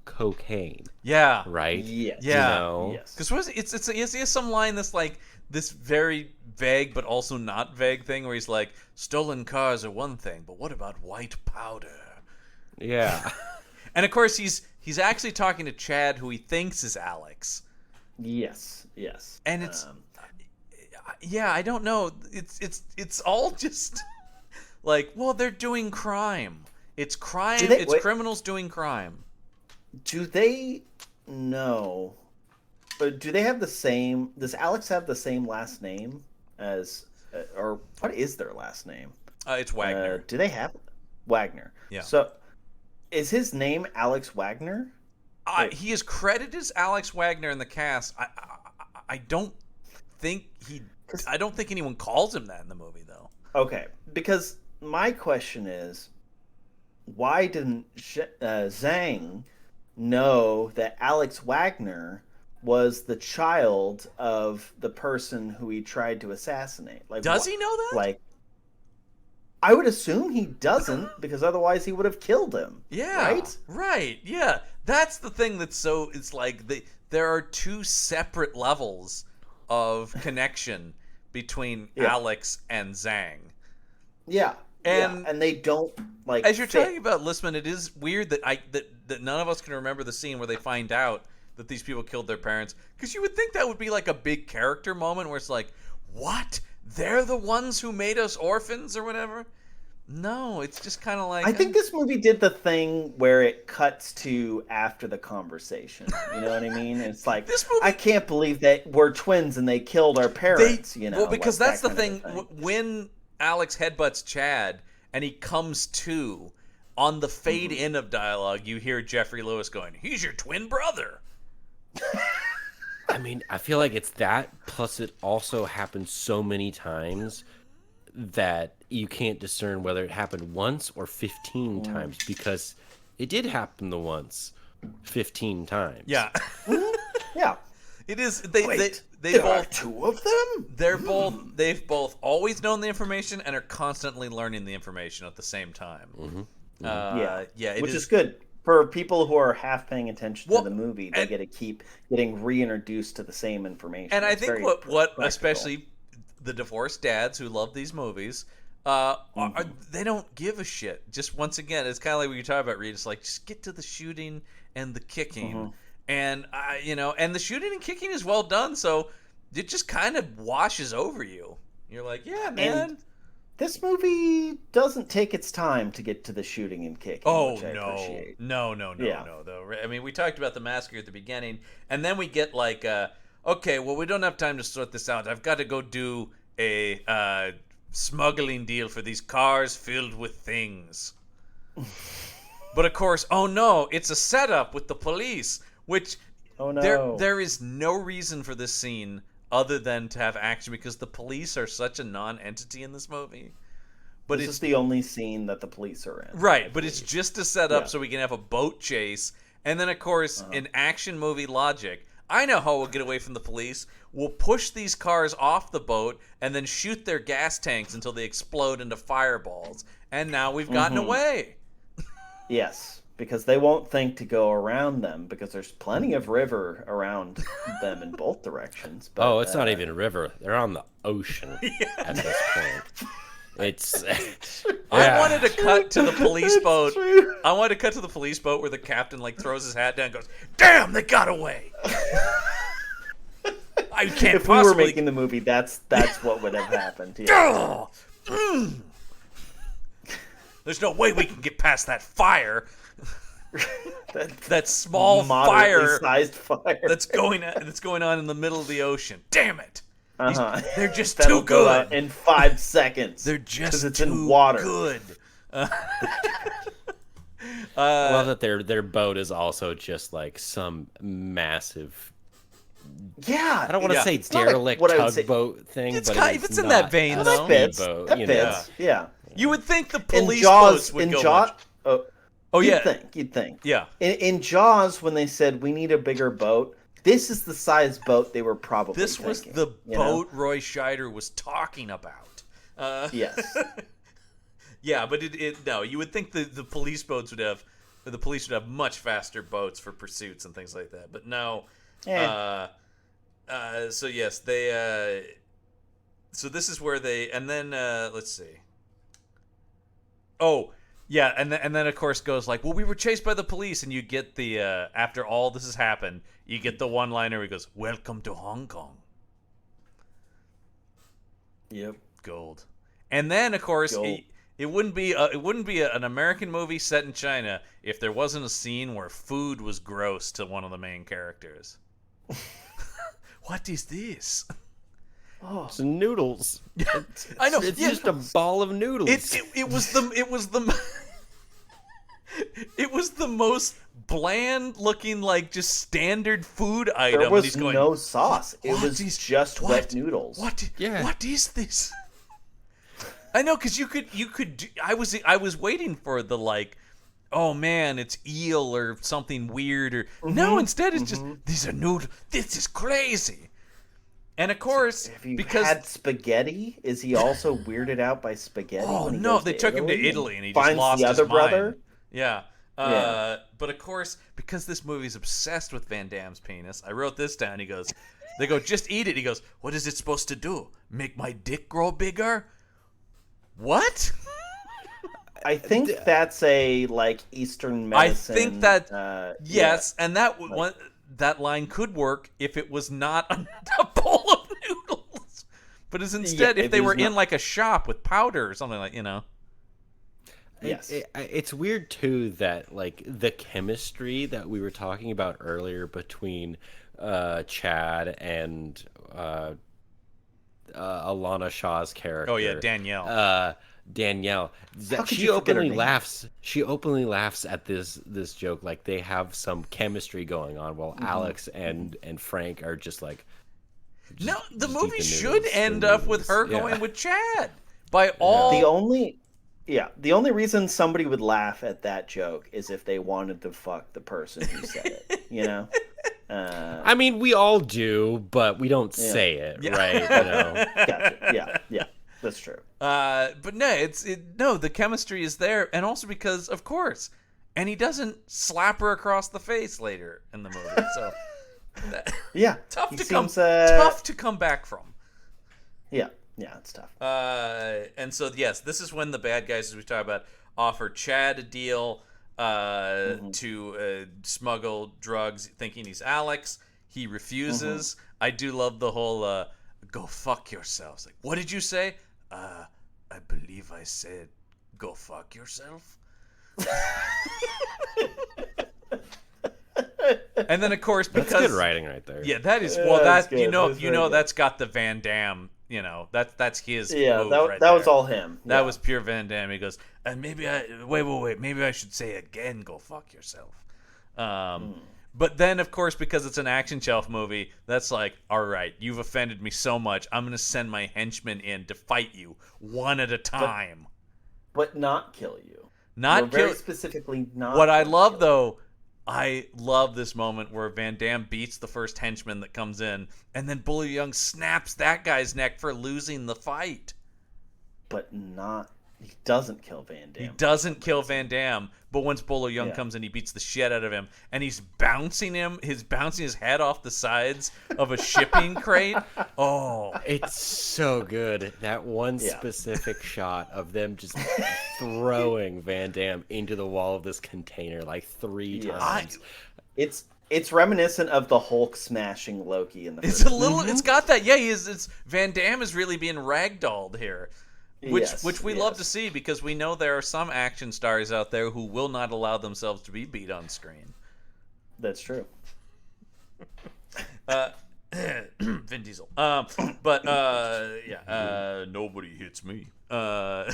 cocaine. Yeah. Right. Yes. Yeah. You know? Yes. Because he has some line that's like this very vague but also not vague thing where he's like, stolen cars are one thing, but what about white powder? Yeah. And of course he's actually talking to Chad, who he thinks is Alex. Yes. And it's I don't know. It's all just like, well, they're doing crime. It's crime. It's criminals doing crime. Do they know? But do they have the same? Does Alex have the same last name as, or what is their last name? It's Wagner. Do they have Wagner? Yeah. So, is his name Alex Wagner? He is credited as Alex Wagner in the cast. I don't think I don't think anyone calls him that in the movie, though. Okay, because my question is, why didn't Zhang know that Alex Wagner was the child of the person who he tried to assassinate? Like, does he know that? Like, I would assume he doesn't, because otherwise he would have killed him. Yeah. Right. Yeah. That's the thing that's so. It's like there are two separate levels of connection between Alex and Zhang. Yeah. And they don't like. As you're talking about Listman, it is weird that that none of us can remember the scene where they find out that these people killed their parents, because you would think that would be like a big character moment where it's like, what? They're the ones who made us orphans or whatever? No, it's just kind of like... I think this movie did the thing where it cuts to after the conversation. You know what I mean? It's like, this movie, I can't believe that we're twins and they killed our parents, Well, because like that's the thing. When Alex headbutts Chad and he comes to, on the fade-in of dialogue, you hear Jeffrey Lewis going, he's your twin brother. I mean, I feel like it's that, plus it also happens so many times that you can't discern whether it happened once or 15 times, because it did happen the once 15 times. Yeah. Yeah. It is. Wait, they there both, are two of them? They've both always known the information and are constantly learning the information at the same time. Which is good. For people who are half paying attention to the movie, they get to keep getting reintroduced to the same information. And I think what especially the divorced dads who love these movies, they don't give a shit. Just once again, it's kind of like what you talk about, Reed. It's like, just get to the shooting and the kicking, and and the shooting and kicking is well done. So it just kind of washes over you. You're like, yeah, man. And this movie doesn't take its time to get to the shooting and kicking. Oh, which I appreciate. no, though. I mean, we talked about the massacre at the beginning, and then we get like okay, well, we don't have time to sort this out. I've got to go do a smuggling deal for these cars filled with things. But of course, oh no, it's a setup with the police, which Oh no. there is no reason for this scene other than to have action because the police are such a non-entity in this movie. But this it's is the only scene that the police are in. right, but it's just to set up Yeah. so we can have a boat chase. And then, of course, in action movie logic, I know how we'll get away from the police. We'll push these cars off the boat and then shoot their gas tanks until they explode into fireballs. And now we've gotten away. Yes, because they won't think to go around them because there's plenty of river around them in both directions. But, It's not even a river. They're on the ocean at this point. It's. I wanted to cut to the police boat. I wanted to cut to the police boat where the captain like throws his hat down and goes, "Damn, they got away." I can't if we possibly. were making the movie, that's what would have happened. Yeah. There's no way we can get past that fire. that That small moderately fire sized fire that's going on in the middle of the ocean. Damn it! They're just That'll too go good. out in 5 seconds. They're just 'cause it's too in water. good. I love that their boat is also just like some massive. Yeah, I don't want to say it's not like derelict what I would say- tugboat thing, It's but kind- it's it's in not that vein, a though. That fits. speedboat, That you know. fits. Yeah. You would think the In police Jaws, boats would in go Jaws, much. Oh yeah, you'd think. yeah. In Jaws, when they said we need a bigger boat, this is the size boat they were probably. This was thinking, the you know? boat Roy Scheider was talking about. Yes. Yeah, but no, you would think the police boats would have much faster boats for pursuits and things like that. But no. So yes, they. So this is where they, and then let's see. Oh yeah, and then of course goes like, well, we were chased by the police, and you get the after all this has happened, you get the one-liner where he goes, "Welcome to Hong Kong." Yep. Gold. And then of course Gold. it wouldn't be an American movie set in China if there wasn't a scene where food was gross to one of the main characters. What is this? Oh, It's noodles. I know. It's yeah, just a ball of noodles. it was the most bland looking like just standard food item. there and was he's going, no sauce. It "What was is- just what? wet noodles. What? Yeah. What is this? I know, because you could. I was waiting for the like, oh man, it's eel or something weird or no. Instead, it's just these are noodles. This is crazy. And of course, Have you because had spaghetti? Is he also weirded out by spaghetti? oh when he no, goes they took him to Italy and he just finds lost the his other mind. brother? Yeah. Yeah. But of course, because this movie's obsessed with Van Damme's penis, I wrote this down. He goes, they go, just eat it. He goes, what is it supposed to do? Make my dick grow bigger? What? I think that's a like Eastern I medicine. think that yes, yeah. and that line could work if it was not a bowl of noodles, but is instead Yeah, if if they it were was in like a shop with powder or something like Yes. It's weird too that like the chemistry that we were talking about earlier between Chad and Alana Shaw's character. Oh yeah, Danielle. Danielle. How could She you forget her openly name? laughs. She openly laughs at this joke. Like they have some chemistry going on, while Alex and Frank are just like. No, the just eat movie the should noodles, the end up with her noodles. Yeah. going with Chad. By all The only reason somebody would laugh at that joke is if they wanted to fuck the person who said it. You know. I mean, we all do, but we don't say it, right? You know. Gotcha. Yeah, that's true. but no, no, the chemistry is there, and also because, of course, and he doesn't slap her across the face later in the movie, so Yeah, tough he to seems, come back from. Yeah, it's tough. And so yes, this is when the bad guys, as we talked about, offer Chad a deal to smuggle drugs, thinking he's Alex. He refuses. I do love the whole "go fuck yourselves." Like, what did you say? I believe I said, "Go fuck yourself." And then of course because that's good writing right there. Yeah, that is that's good. you know That's very good. that's got the Van Damme. That's his Yeah, move that right was there. all him. That Yeah. was pure Van Damme. He goes, and maybe wait, maybe I should say again, go fuck yourself. But then, of course, because it's an action shelf movie, that's like, all right, you've offended me so much, I'm going to send my henchmen in to fight you one at a time. But not kill you. Not very kill. specifically not. What I kill love, you. though, I love this moment where Van Damme beats the first henchman that comes in, and then Buller Young snaps that guy's neck for losing the fight. But not. He doesn't kill Van Damme. He doesn't kill Van Damme, but once Buller Young Yeah. comes in, he beats the shit out of him, and he's bouncing his head off the sides of a shipping crate. Oh, It's so good. That one Yeah. specific shot of them just throwing Van Damme into the wall of this container like 3 Yes. times. It's reminiscent of the Hulk smashing Loki in the. it's first a little. It's got that. Yeah, it's Van Damme is really being ragdolled here. Which we love to see because we know there are some action stars out there who will not allow themselves to be beat on screen. That's true. Vin Diesel. Nobody hits me. Yeah.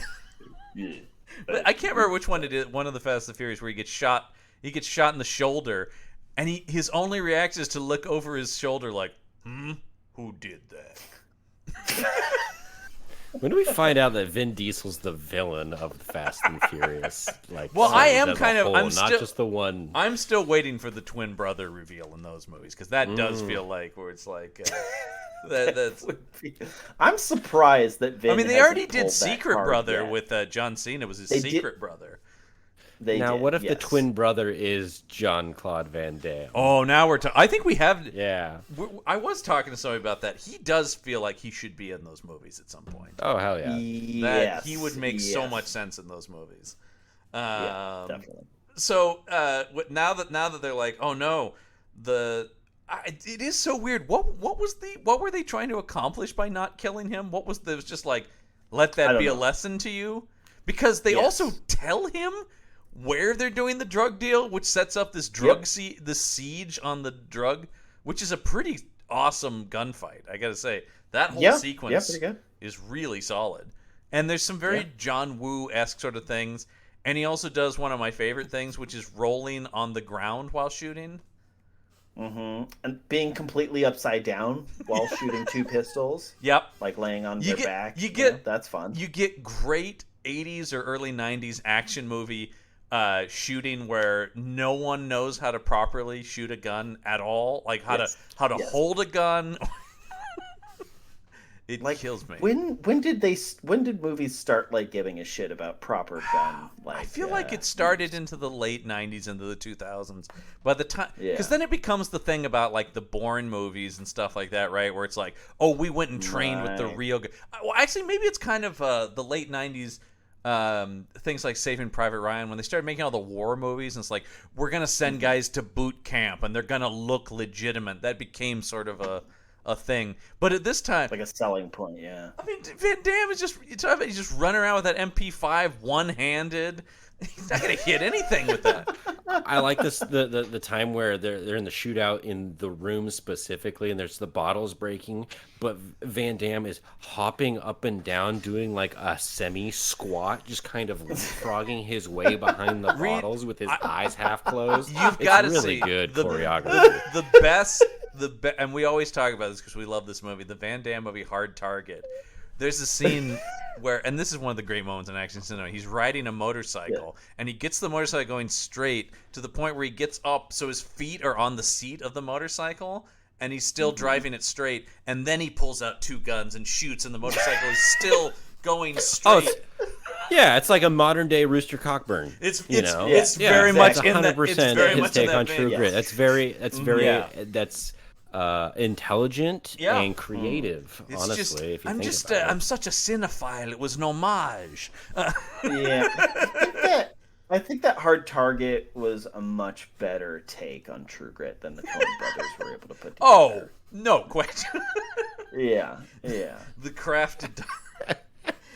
But I can't remember which one it is. One of the Fast and the Furious where he gets shot. He gets shot in the shoulder, and his only reaction is to look over his shoulder like, who did that? When do we find out that Vin Diesel's the villain of the Fast and Furious? Well, I am as a kind of. whole, I'm not still, just the one. I'm still waiting for the twin brother reveal in those movies because that does feel like where it's like. That's. I'm surprised that Vin. I mean, they hasn't already did pulled that Secret card Brother yet. with John Cena was his They secret brother. They Now, did, what if the yes. twin brother is Jean-Claude Van Damme? Oh, now we're talking. I think we have. Yeah. I was talking to somebody about that. He does feel like he should be in those movies at some point. Oh, hell yeah. That he would make so yes. much sense in those movies. Yeah, definitely. So now that they're like, oh no, it is so weird. What were they trying to accomplish by not killing him? It was just like, let that be a lesson to you, because they also tell him where they're doing the drug deal, which sets up this this siege on the drug, which is a pretty awesome gunfight. I gotta say that whole sequence pretty good. is really solid, and there's some very John Woo-esque sort of things. And he also does one of my favorite things, which is rolling on the ground while shooting. Mm-hmm. And being completely upside down while shooting two pistols. Yep. Like laying on their back. That's fun. You get great 80s or early 90s action movie shooting where no one knows how to properly shoot a gun at all. Like how to hold a gun. It kills me. When did movies start like giving a shit about proper gun? Like, I feel like it started into the late 90s, into the 2000s. By the time, because then it becomes the thing about like the Bourne movies and stuff like that, right? Where it's like, oh, we went and trained with the real. Well, actually, maybe it's kind of the late 90s. Things like Saving Private Ryan, when they started making all the war movies, and it's like, we're gonna send guys to boot camp and they're gonna look legitimate. That became sort of a thing. But at this time, like a selling point. Yeah, I mean, Van Damme is he's just running around with that MP5 one-handed. He's not gonna hit anything with that. I like this the time where they're in the shootout in the room specifically, and there's the bottles breaking, but Van Damme is hopping up and down, doing like a semi squat, just kind of leapfrogging his way behind the bottles with his eyes half closed. You've got to really see good choreography. The best, and we always talk about this because we love this movie, the Van Damme movie Hard Target. There's a scene where, and this is one of the great moments in action cinema, he's riding a motorcycle, and he gets the motorcycle going straight to the point where he gets up so his feet are on the seat of the motorcycle, and he's still driving it straight, and then he pulls out two guns and shoots, and the motorcycle is still going straight. It's like a modern day Rooster Cockburn. It's very much it's in that. 100% It's very his much take in that on vein. True Grit. That's intelligent and creative. It's honestly, just, if you I'm think just, about it. I'm such a cinephile. It was an homage. Yeah, I think that Hard Target was a much better take on True Grit than the Coen brothers were able to put together. Oh, no question. Yeah. The crafted.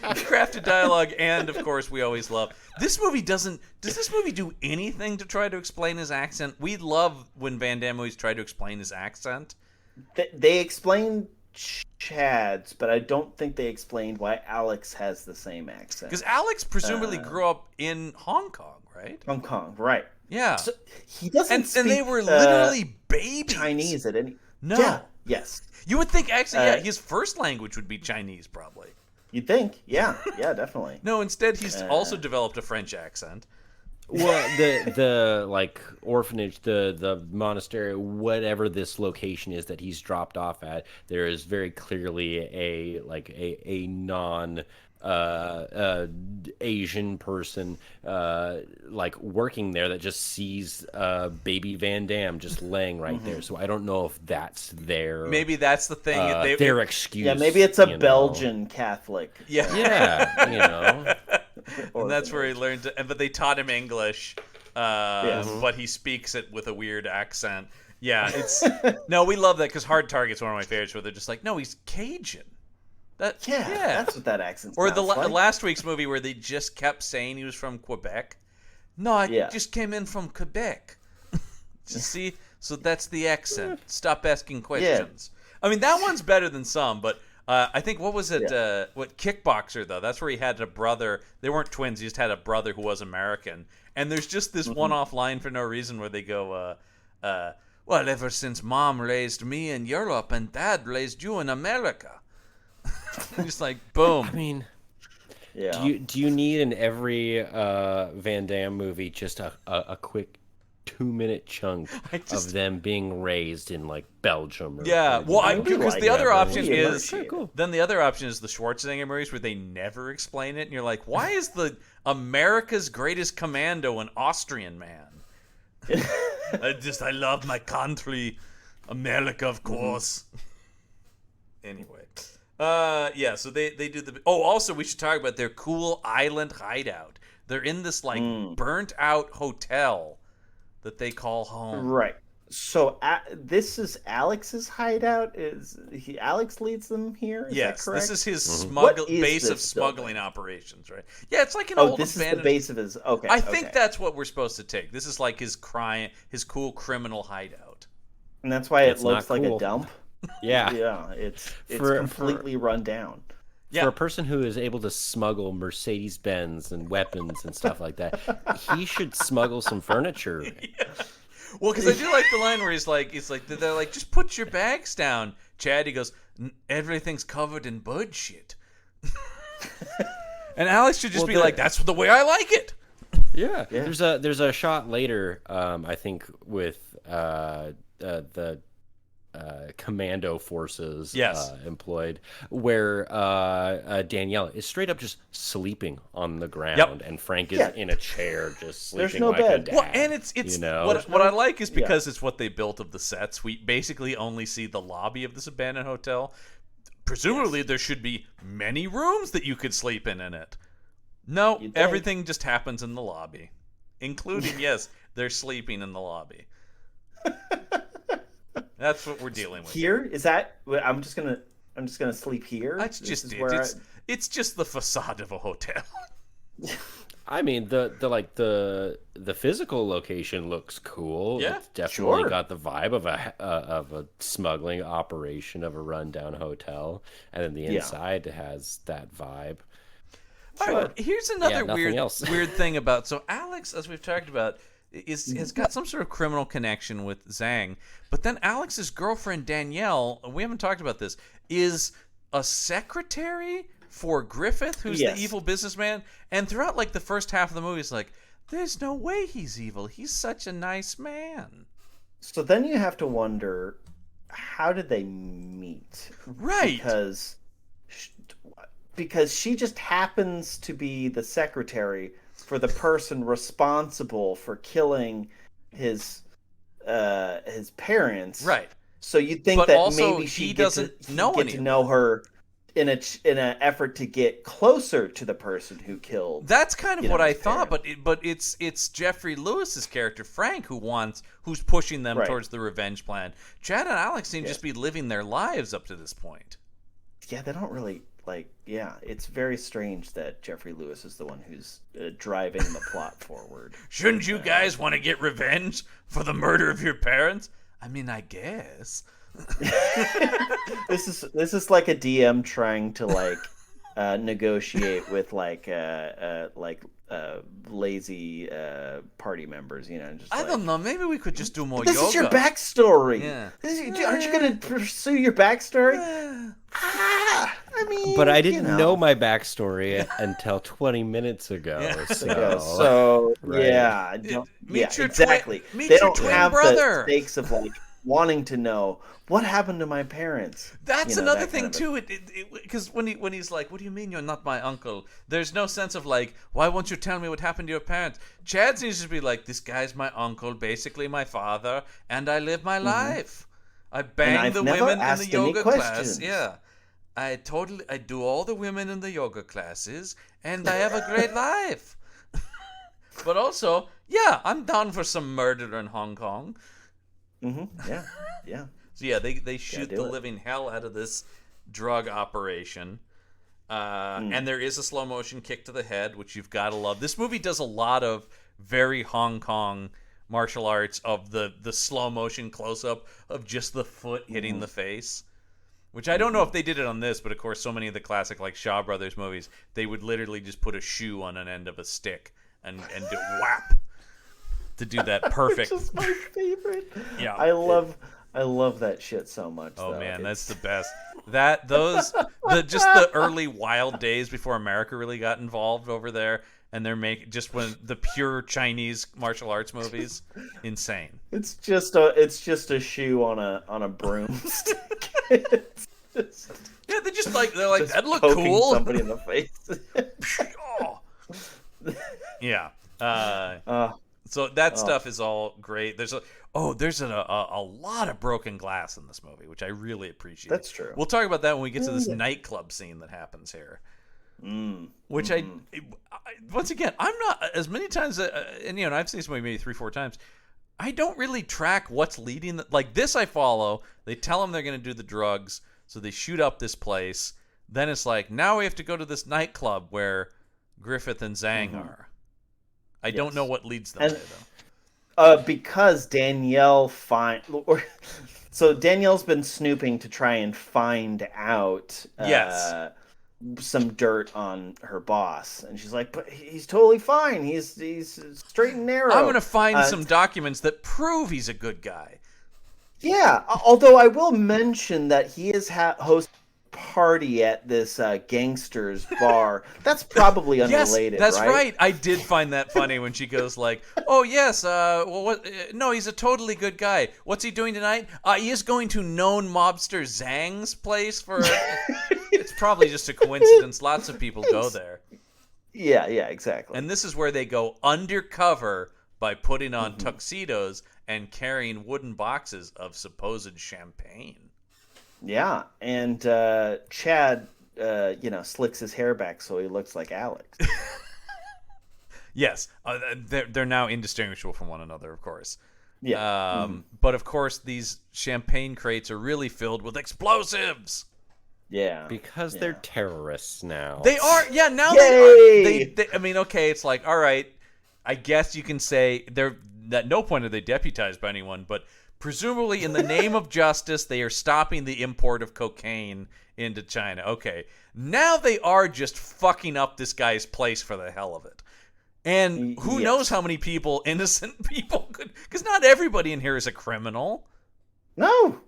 crafted dialogue, and of course, we always love this movie. Does this movie do anything to try to explain his accent? We love when Van Damme movies try to explain his accent. They explain Chad's, but I don't think they explained why Alex has the same accent. Because Alex presumably grew up in Hong Kong, right? Hong Kong, right? Yeah. So he doesn't speak, and they were literally babies. Chinese at any. No. Yeah. Yes. You would think actually, his first language would be Chinese, probably. You'd think, yeah, definitely. No, instead he's also developed a French accent. Well, the like orphanage, the monastery, whatever this location is that he's dropped off at, there is very clearly a non Asian person like working there that just sees baby Van Damme just laying right there. So I don't know if that's their maybe that's the thing their excuse. Yeah, maybe it's a Belgian Catholic. Yeah. And that's where he learned to, but they taught him English, but he speaks it with a weird accent. Yeah, it's no, we love that because Hard Target's one of my favorites where they're just like, no, he's Cajun. That's what that accent. Or the last week's movie where they just kept saying he was from Quebec. No, I just came in from Quebec. See, so that's the accent. Stop asking questions. I mean, that one's better than some, but I think what was it? What Kickboxer though? That's where he had a brother. They weren't twins. He just had a brother who was American. And there's just this one-off line for no reason where they go, "Well, ever since Mom raised me in Europe and Dad raised you in America." Just like boom. I mean, do you need in every Van Damme movie just a quick 2-minute chunk of them being raised in like Belgium? Or because the other option is then the other option is the Schwarzenegger movies where they never explain it, and you're like, why is the America's Greatest Commando an Austrian man? I love my country, America, of course. Anyway. So they do the. Oh, also we should talk about their cool island hideout. They're in this like burnt out hotel that they call home. Right. So this is Alex's hideout. Alex leads them here? Is that correct? This is his base of smuggling operations, right? Yeah, it's like an old this abandoned. Is the base of his. Okay. I think that's what we're supposed to take. This is like his cool criminal hideout. And that's why it looks like a dump. Yeah, it's completely run down. For a person who is able to smuggle Mercedes-Benz and weapons and stuff like that, he should smuggle some furniture. Yeah. Well, because I do like the line where he's like, they're like, just put your bags down, Chad. He goes, everything's covered in bird shit. And Alex should just be like, that's the way I like it. Yeah. There's a shot later, I think, with the commando forces employed, where Danielle is straight up just sleeping on the ground, and Frank is in a chair just sleeping. There's no like bed. a dad. Well, and it's what I like is because it's what they built of the sets. We basically only see the lobby of this abandoned hotel. Presumably, there should be many rooms that you could sleep in it. No, everything just happens in the lobby, including they're sleeping in the lobby. That's what we're dealing with. Here is that. I'm just gonna sleep here. That's just it. It's just the facade of a hotel. I mean, the physical location looks cool. Yeah, it's definitely got the vibe of a smuggling operation of a rundown hotel, and then the inside has that vibe. All right, here's another weird thing about Alex, as we've talked about, has got some sort of criminal connection with Zhang, but then Alex's girlfriend Danielle, we haven't talked about this, is a secretary for Griffith, who's the evil businessman, and throughout like the first half of the movie, it's like, there's no way he's evil. He's such a nice man. So then you have to wonder, how did they meet? Right. Because she just happens to be the secretary for the person responsible for killing his parents. Right. So you'd think that maybe she doesn't get to know her in an effort to get closer to the person who killed. That's kind of what I thought, but it's Jeffrey Lewis's character Frank who's pushing them towards the revenge plan. Chad and Alex seem to just be living their lives up to this point. Yeah, they don't really yeah, it's very strange that Jeffrey Lewis is the one who's driving the plot forward. Shouldn't you guys want to get revenge for the murder of your parents? I mean, I guess. This is like a DM trying to negotiate with lazy party members, just I don't know. Maybe we could just do more this yoga. Is your backstory. Yeah. Aren't you going to pursue your backstory? I mean, but I didn't know my backstory until 20 minutes ago. Yeah. So right. yeah, exactly. Meet they your don't twin have brother. the stakes of wanting to know what happened to my parents. That's another thing too. Because when he's like, "What do you mean you're not my uncle?" There's no sense of why won't you tell me what happened to your parents? Chad seems to be like, "This guy's my uncle, basically my father, and I live my life. I bang the women in the yoga class. Yeah, I do all the women in the yoga classes, and I have a great life. But also, yeah, I'm down for some murder in Hong Kong." Yeah, yeah. So yeah, they shoot the living hell out of this drug operation, and there is a slow motion kick to the head, which you've got to love. This movie does a lot of very Hong Kong martial arts of the slow motion close up of just the foot hitting the face, which I don't know if they did it on this, but of course, so many of the classic Shaw Brothers movies, they would literally just put a shoe on an end of a stick and do whap to do that perfect. Which is my favorite. Yeah, I love that shit so much. Oh though. man, that's the best. The early wild days before America really got involved over there, and they're just when the pure Chinese martial arts movies, insane. It's just a shoe on a broomstick. Yeah, they're just that'd look poking cool. Somebody in the face. Yeah. So that stuff is all great. There's a lot of broken glass in this movie, which I really appreciate. That's true. We'll talk about that when we get to this nightclub scene that happens here. Which once again, I'm not as many times, and I've seen this movie maybe 3-4 times. I don't really track what's leading. This I follow. They tell them they're going to do the drugs, so they shoot up this place. Then it's now we have to go to this nightclub where Griffith and Zhang are. I don't know what leads them there, though. Because Danielle's been snooping to try and find out some dirt on her boss, and she's like, "But he's totally fine. He's straight and narrow. I'm gonna find some documents that prove he's a good guy." Yeah, although I will mention that he is hosting party at this gangster's bar. That's probably unrelated. Yes, that's right? right. I did find that funny when she goes "Oh yes, well, what? No, he's a totally good guy. What's he doing tonight? He is going to known mobster Zhang's place for." It's probably just a coincidence. Lots of people go there. Yeah, exactly. And this is where they go undercover by putting on tuxedos and carrying wooden boxes of supposed champagne. Yeah, and Chad, slicks his hair back so he looks like Alex. Yes, they're now indistinguishable from one another, of course. Yeah. But of course, these champagne crates are really filled with explosives. Yeah. Because they're terrorists now. They are. Yeah, now Yay! they are. I mean, okay, it's all right. I guess you can say they're at no point are they deputized by anyone, but presumably in the name of justice, they are stopping the import of cocaine into China. Okay, now they are just fucking up this guy's place for the hell of it. And who knows how many innocent people could... Because not everybody in here is a criminal. No.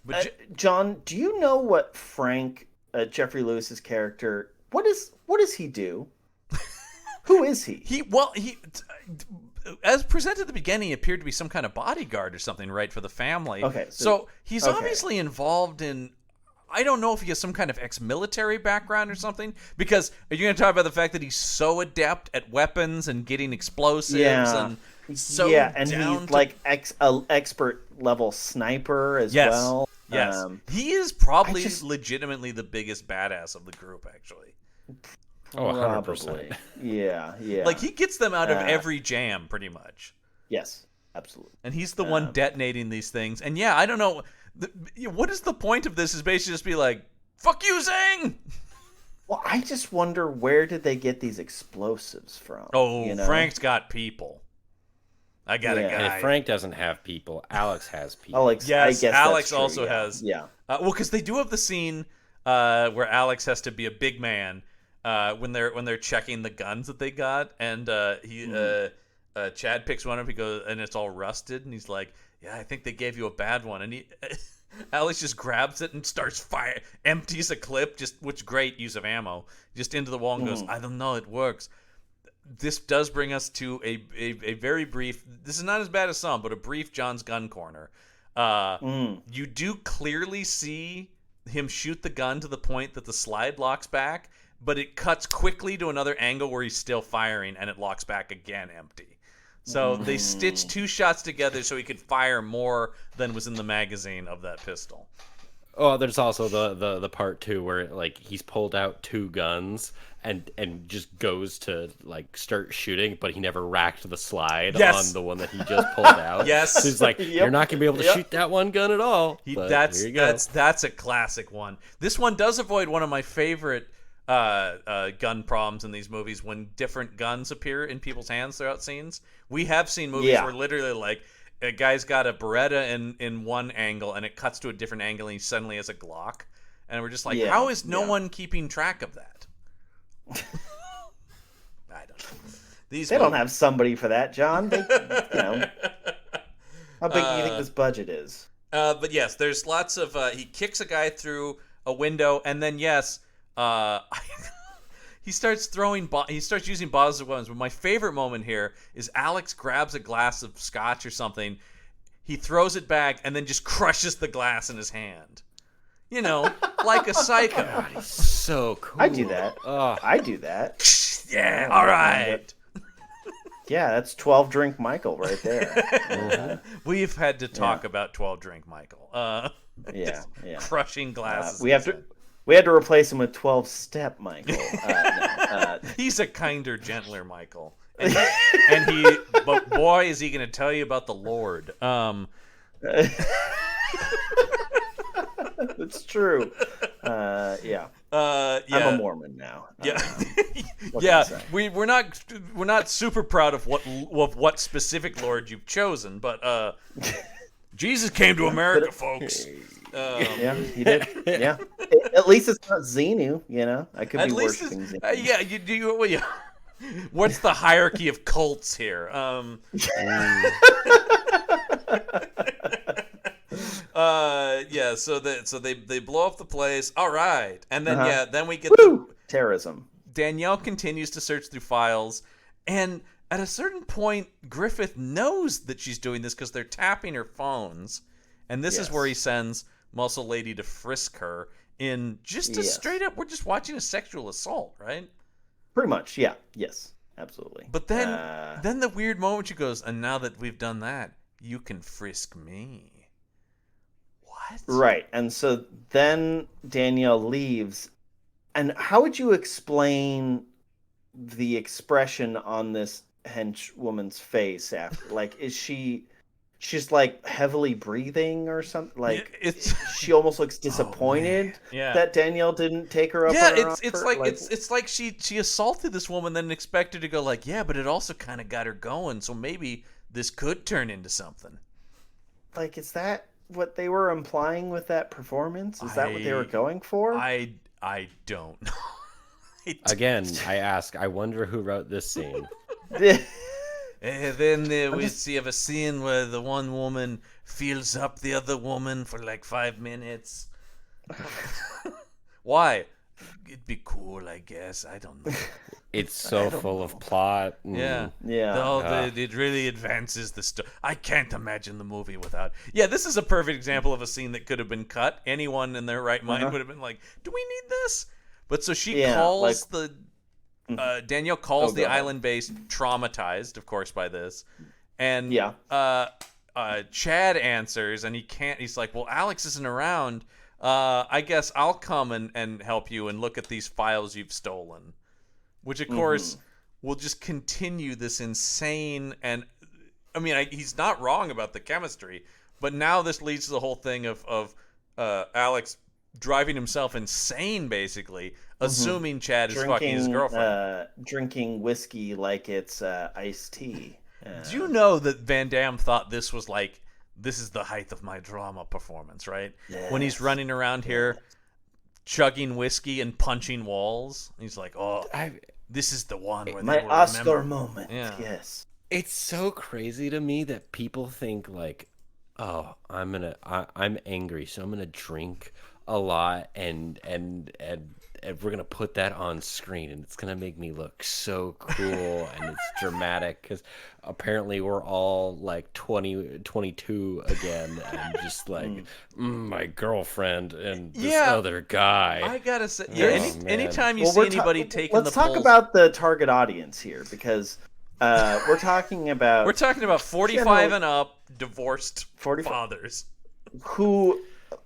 But John, do you know what Frank, Jeffrey Lewis's character, what does he do? Who is he? He as presented at the beginning, he appeared to be some kind of bodyguard or something, right, for the family. Okay. So he's obviously involved in... I don't know if he has some kind of ex-military background or something, because are you going to talk about the fact that he's so adept at weapons and getting explosives and so and he's like expert level sniper as well. Yes, he is probably legitimately the biggest badass of the group, actually. Oh, 100%. Yeah. He gets them out of every jam, pretty much. Yes, absolutely. And he's the one detonating these things. And I don't know. What is the point of this? Is basically just be Fuck you, Zang! Well, I just wonder, where did they get these explosives from? Oh, you know? Frank's got people. I got a Yeah. guy. And if Frank doesn't have people, Alex has people. Alex, Yes, I guess Alex that's true, also yeah. has. Yeah. Well, because they do have the scene where Alex has to be a big man when they're checking the guns that they got, and Chad picks one up. He goes, and it's all rusted, and he's like, "Yeah, I think they gave you a bad one." And Alex just grabs it and starts fire, empties a clip, which great use of ammo, just into the wall, and goes, "I don't know, it works." This does bring us to a very brief. This is not as bad as some, but a brief John's gun corner. You do clearly see him shoot the gun to the point that the slide locks back, but it cuts quickly to another angle where he's still firing, and it locks back again empty. So they stitched two shots together so he could fire more than was in the magazine of that pistol. Oh, there's also the part too where like he's pulled out two guns and just goes to like start shooting, but he never racked the slide on the one that he just pulled out. Yes, so he's like, you're not gonna be able to shoot that one gun at all. That's a classic one. This one does avoid one of my favorite gun problems in these movies, when different guns appear in people's hands throughout scenes. We have seen movies where literally like a guy's got a Beretta in one angle and it cuts to a different angle and he suddenly has a Glock, and we're just like, how is no one keeping track of that? I don't know. They don't have somebody for that, John. They, how big do you think this budget is? But yes, there's lots of he kicks a guy through a window, and then he starts using bottles of weapons. But my favorite moment here is Alex grabs a glass of scotch or something, he throws it back, and then just crushes the glass in his hand. You know, like a psycho. God, he's so cool. I do that. I do that. Yeah, all right. Yeah, that's 12 Drink Michael right there. We've had to talk about 12 Drink Michael. Yeah. Crushing glasses. We had to replace him with 12 Step Michael. He's a kinder, gentler Michael. But boy, is he going to tell you about the Lord. It's true. Yeah. I'm a Mormon now. Yeah. We're not super proud of what specific Lord you've chosen, but Jesus came to America, folks. Yeah, he did. Yeah. At least it's not Xenu, you know. I could be worshiping Xenu. Yeah, you do. Well, yeah. What's the hierarchy of cults here? Yeah, so they blow up the place. All right. And then then we get terrorism. Danielle continues to search through files, and at a certain point Griffith knows that she's doing this because they're tapping her phones. And this is where he sends Muscle Lady to frisk her in just a straight up, we're just watching a sexual assault, right? Pretty much, yeah. Yes, absolutely. But then the weird moment she goes, and now that we've done that, you can frisk me. What? Right. And so then Danielle leaves. And how would you explain the expression on this henchwoman's face after? Like, she's like heavily breathing or something? Like, she almost looks disappointed that Danielle didn't take her up. Yeah, it's like she assaulted this woman, then expected to go like, yeah, but it also kind of got her going, so maybe this could turn into something. Like, is that what they were implying with that performance? Is that what they were going for? I don't know. Again, I ask, I wonder who wrote this scene. And then we have a scene where the one woman feels up the other woman for like 5 minutes. Why? It'd be cool, I guess. I don't know. It's so full of plot. Yeah. It really advances the story. I can't imagine the movie without. Yeah, this is a perfect example of a scene that could have been cut. Anyone in their right mind would have been like, "Do we need this?" But so she calls Danielle calls the island base, traumatized, of course, by this, and Chad answers, and he's like, "Well, Alex isn't around. I guess I'll come and help you and look at these files you've stolen." Which, of course, will just continue this insane, and I mean, he's not wrong about the chemistry, but now this leads to the whole thing of Alex driving himself insane, basically, assuming Chad is fucking his girlfriend. Drinking whiskey like it's iced tea. Do you know that Van Damme thought this was like, this is the height of my drama performance, right? Yes. When he's running around here chugging whiskey and punching walls. He's like, oh, this is the one where my they will Oscar remember. moment. Yeah. Yes. It's so crazy to me that people think like, oh, I'm angry, so I'm gonna drink a lot and we're gonna put that on screen and it's gonna make me look so cool and it's dramatic because apparently we're all like 22 again and just like my girlfriend and this other guy. I gotta say, anytime you Well, see anybody taking let's the talk pulls, about the target audience here because we're talking about 45 and up divorced 45 fathers who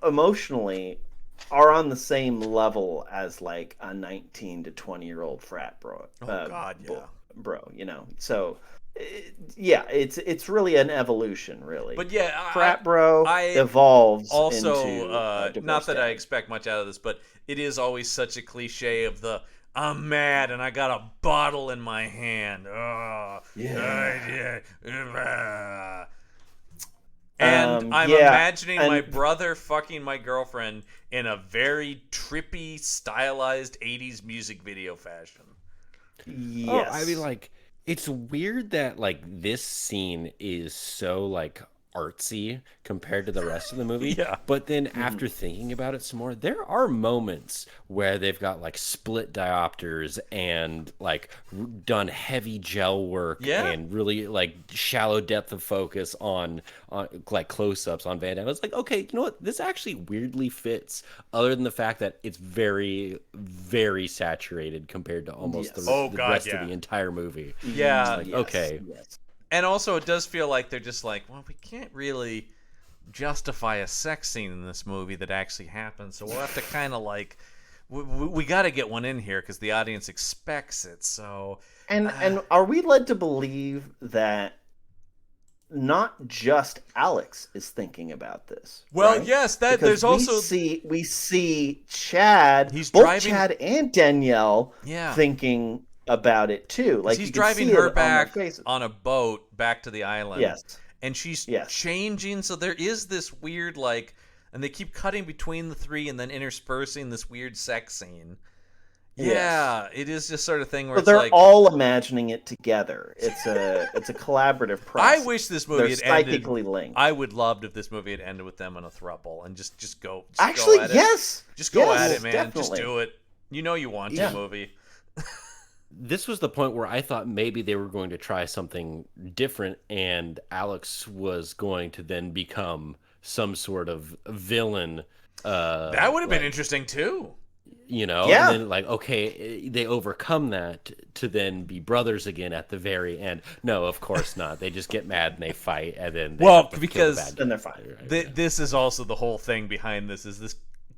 emotionally are on the same level as like a 19 to 20-year-old frat bro. Bro, you know. So it's really an evolution, really. But yeah, frat bro evolves also into not that I expect much out of this, but it is always such a cliche of the I'm mad and I got a bottle in my hand. And I'm imagining my brother fucking my girlfriend in a very trippy, stylized 80s music video fashion. Yes. Oh, I mean, like, it's weird that, like, this scene is so, like, artsy compared to the rest of the movie. But then after thinking about it some more, there are moments where they've got, like, split diopters and, like, done heavy gel work and really, like, shallow depth of focus on like, close-ups on Van Damme. It's like, okay, you know what? This actually weirdly fits, other than the fact that it's very, very saturated compared to almost the rest of the entire movie. Yeah. It's like, okay. Yes. And also, it does feel like they're just like, well, we can't really justify a sex scene in this movie that actually happens, so we'll have to kind of like, we got to get one in here because the audience expects it. So, and are we led to believe that not just Alex is thinking about this? Well, right? yes, that because there's also we see Chad, he's both driving Chad and Danielle thinking about it too. Like he's you can driving see her it back on, on a boat back to the island. Yes. And she's changing, so there is this weird like, and they keep cutting between the three and then interspersing this weird sex scene. Yeah, it is just sort of thing where they're like all imagining it together. It's a collaborative process. I wish this movie they're had psychically ended. linked. I would love if this movie had ended with them on a throuple and just go. Actually, go at yes. Just go at it, man. Definitely. Just do it. You know you want to, movie. This was the point where I thought maybe they were going to try something different and Alex was going to then become some sort of villain. That would have been interesting too. You know, and then like, okay, they overcome that to then be brothers again at the very end. No, of course not. They just get mad and they fight, and then because then they're fine. This is also the whole thing behind this. Is this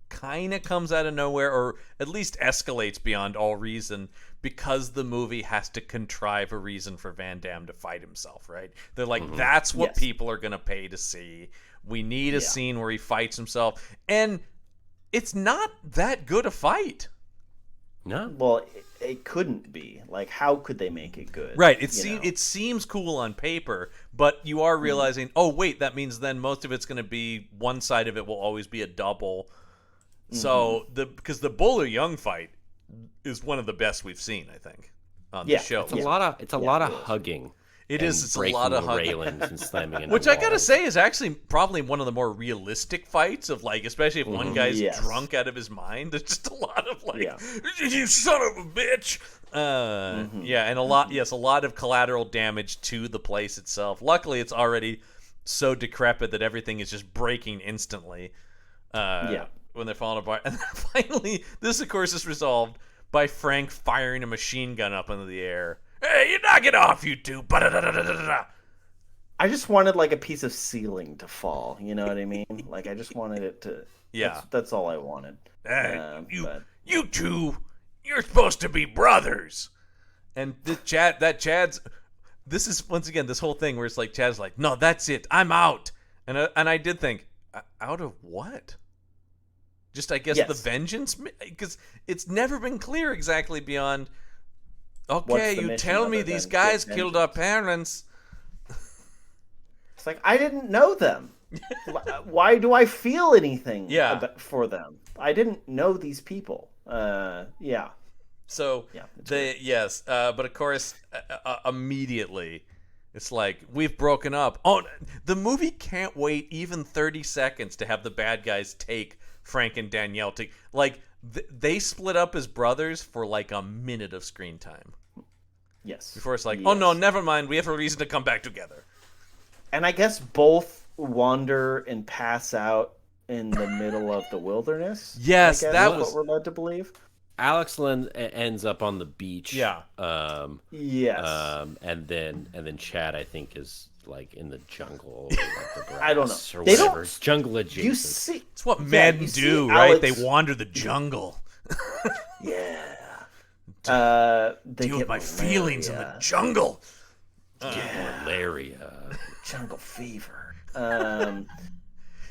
kind of comes out of nowhere, or at least escalates beyond all reason, because the movie has to contrive a reason for Van Damme to fight himself. Right? They're like, that's what people are going to pay to see. We need a scene where he fights himself, and it's not that good a fight. No. Well, it couldn't be. Like, how could they make it good? Right. It seems cool on paper, but you are realizing, oh wait, that means then most of it's going to be one side of it will always be a double. So because the Bowler Young fight is one of the best we've seen, I think, on the show. It's a lot of hugging. It is. It's a lot of railings and slamming into which I gotta say is actually probably one of the more realistic fights of like, especially if one guy's drunk out of his mind. There's just a lot of like, you son of a bitch. And a lot of collateral damage to the place itself. Luckily, it's already so decrepit that everything is just breaking instantly. When they're falling apart, and then finally, this of course is resolved by Frank firing a machine gun up into the air. Hey, you knock it off, you two! I just wanted like a piece of ceiling to fall. You know what I mean? Like I just wanted it to. Yeah, that's all I wanted. You two, you're supposed to be brothers. And Chad's. This is once again this whole thing where it's like Chad's like, no, that's it, I'm out. And I did think, out of what? Just, I guess, the vengeance, because it's never been clear exactly beyond. Okay, you tell me these guys killed our parents. It's like, I didn't know them. Why do I feel anything for them? I didn't know these people. Yeah. So but of course, immediately, it's like, we've broken up. Oh, the movie can't wait even 30 seconds to have the bad guys take Frank and Danielle. They split up as brothers for like a minute of screen time. Yes. Before it's like, oh no, never mind. We have a reason to come back together. And I guess both wander and pass out in the middle of the wilderness. Yes, that was what we're led to believe. Alex Lynn ends up on the beach. Yeah. Yes. And then Chad, I think, is like in the jungle. Or like the grass I don't know. Or They whatever. don't. Jungle adjacent. You see, it's what men do, right? They wander the jungle. Yeah. Deal with my feelings in the jungle. Malaria. Jungle fever.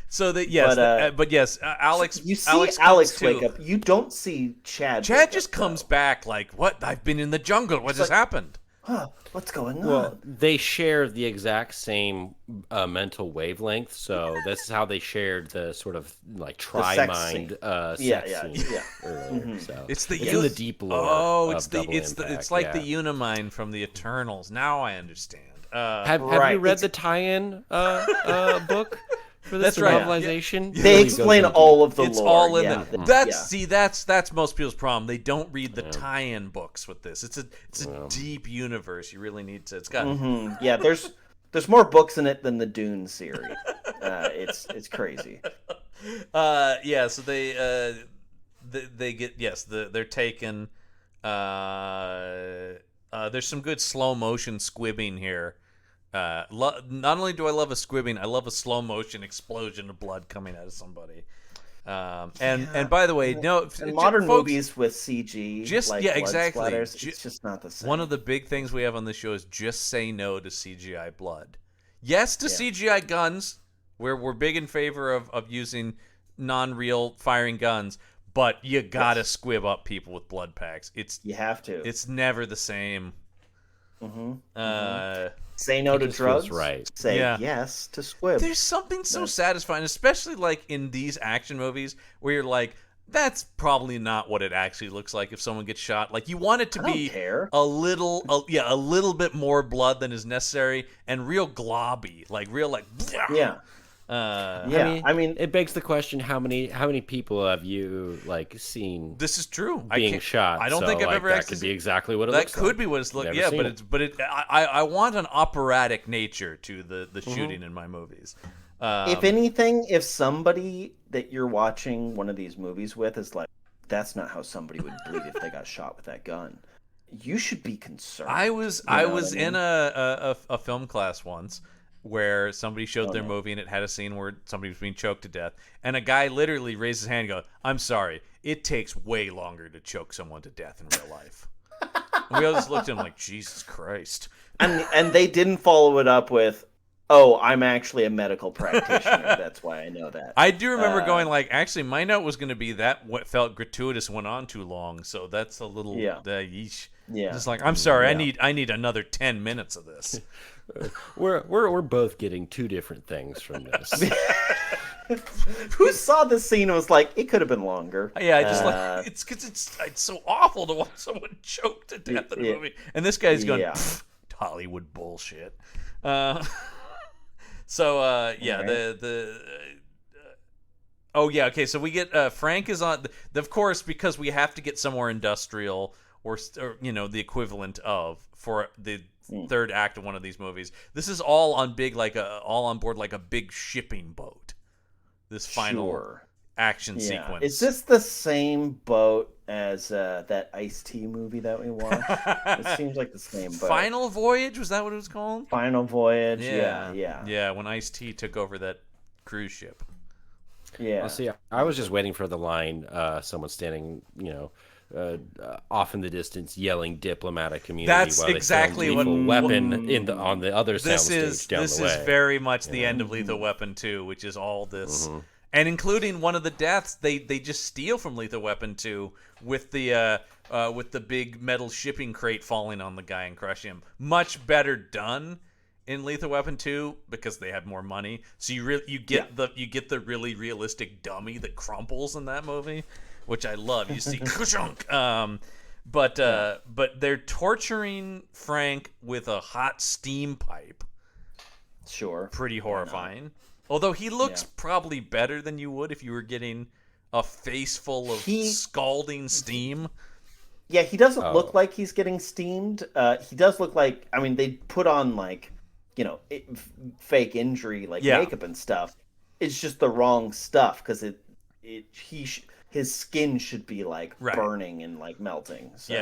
So that yes, Alex. You see Alex wake up. You don't see Chad. Chad just comes back like, "What? I've been in the jungle. What just happened?" Huh? What's going on? Well, they share the exact same mental wavelength, so this is how they shared the sort of like tri-mind sex scene earlier. So it's in the deep lore. Oh, it's the the Unimind from the Eternals. Now I understand. Have you read the tie-in book? For this novelization, they explain all of the lore. It's all in there. That's most people's problem. They don't read the tie-in books with this. It's a deep universe. You really need to. It's got yeah. There's more books in it than the Dune series. It's crazy. So they get they're taken. There's some good slow motion squibbing here. Not only do I love a squibbing, I love a slow motion explosion of blood coming out of somebody. And by the way, modern movies with CG, exactly. Splatters, it's just not the same. One of the big things we have on this show is just say no to CGI blood. Yes to CGI guns. We're big in favor of using non-real firing guns, but you gotta squib up people with blood packs. You have to. It's never the same. Say no to drugs. Right. Say yes to squib. There's something so satisfying, especially like in these action movies where you're like, that's probably not what it actually looks like if someone gets shot. Like, you want it to be a little bit more blood than is necessary and real globby, like real like. Yeah. I mean, it begs the question: how many people have you like seen? This is true. Being shot. I don't think I've ever actually. That could be exactly what it looks like. That could be what it's looking. Yeah, I want an operatic nature to the shooting in my movies. If anything, if somebody that you're watching one of these movies with is like, that's not how somebody would bleed if they got shot with that gun, you should be concerned. I was in a film class once where somebody showed their movie and it had a scene where somebody was being choked to death, and a guy literally raised his hand and goes, "I'm sorry, it takes way longer to choke someone to death in real life." And we all just looked at him like, Jesus Christ. And they didn't follow it up with, "Oh, I'm actually a medical practitioner. That's why I know that." I do remember going like, actually, my note was going to be that what felt gratuitous went on too long, so that's a little yeesh. Yeah. Just like, I'm sorry, I need another 10 minutes of this. We're both getting two different things from this. Who saw this scene and was like, it could have been longer? Yeah, I just like it's because it's so awful to watch someone choke to death in a movie, and this guy's going Hollywood bullshit. The okay. So we get Frank is on, of course, because we have to get somewhere industrial or the equivalent of for the third act of one of these movies. This is all on all on board like a big shipping boat. This final action sequence. Is this the same boat as that Ice-T movie that we watched? It seems like the same boat. Final Voyage? Was that what it was called? Final Voyage. Yeah. When Ice-T took over that cruise ship. Yeah. Well, see, I was just waiting for the line, someone standing, off in the distance yelling diplomatic immunity. That's while they exactly what weapon on the other soundstage down the way. This is very much the end of Lethal Weapon 2, which is all this And including one of the deaths, they just steal from Lethal Weapon 2 with the big metal shipping crate falling on the guy and crushing him. Much better done in Lethal Weapon 2 because they had more money. So you get the really realistic dummy that crumples in that movie, which I love. You see kushunk. But they're torturing Frank with a hot steam pipe. Sure. Pretty horrifying. Although he looks probably better than you would if you were getting a face full of scalding steam. Yeah, he doesn't look like he's getting steamed. He does look like, I mean, they put on like, fake injury, like makeup and stuff. It's just the wrong stuff because his skin should be like burning and like melting. So,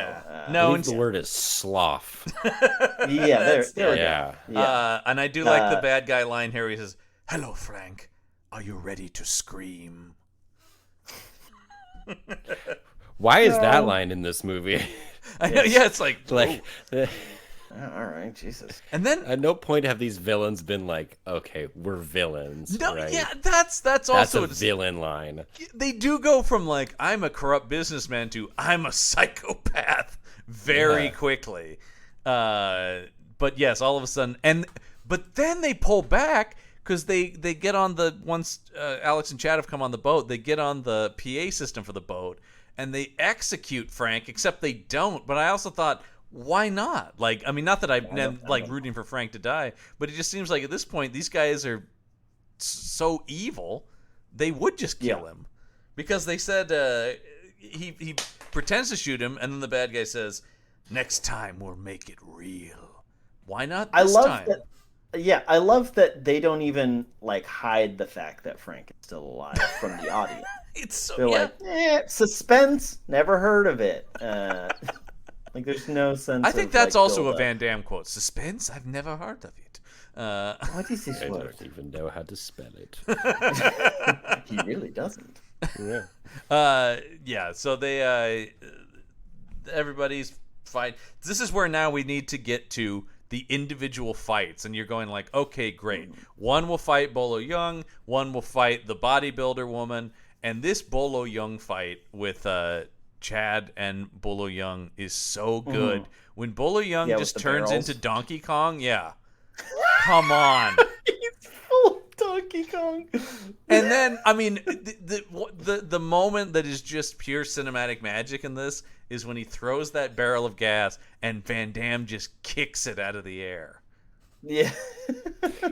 no, the word is slough. There we go. Yeah. And I do like the bad guy line here. He says, "Hello, Frank. Are you ready to scream?" Why is that line in this movie? I know, it's like all right, Jesus. And then at no point have these villains been like, okay, we're villains. No, right? yeah, that's also a villain line. They do go from like I'm a corrupt businessman to I'm a psychopath very quickly. But yes, all of a sudden, but then they pull back because they get on the once Alex and Chad have come on the boat, they get on the PA system for the boat and they execute Frank. Except they don't. But I also thought, why not? Like, I mean, not that I'm like rooting for Frank to die, but it just seems like at this point these guys are so evil, they would just kill him because they said he pretends to shoot him, and then the bad guy says, "Next time we'll make it real." Why not this time? I love that they don't even like hide the fact that Frank is still alive from the audience. It's so They're like, suspense. Never heard of it. Like, there's no sense. I think that's also a Van Damme quote. Suspense? I've never heard of it. What is this word? I don't even know how to spell it. He really doesn't. Yeah. So they, everybody's fight. This is where now we need to get to the individual fights, and you're going like, okay, great. One will fight Bolo Young. One will fight the bodybuilder woman, and this Bolo Young fight with Chad and Bolo Young is so good. When Bolo Young just turns into Donkey Kong, come on. He's full of Donkey Kong. And then, I mean, the moment that is just pure cinematic magic in this is when he throws that barrel of gas and Van Damme just kicks it out of the air. Yeah.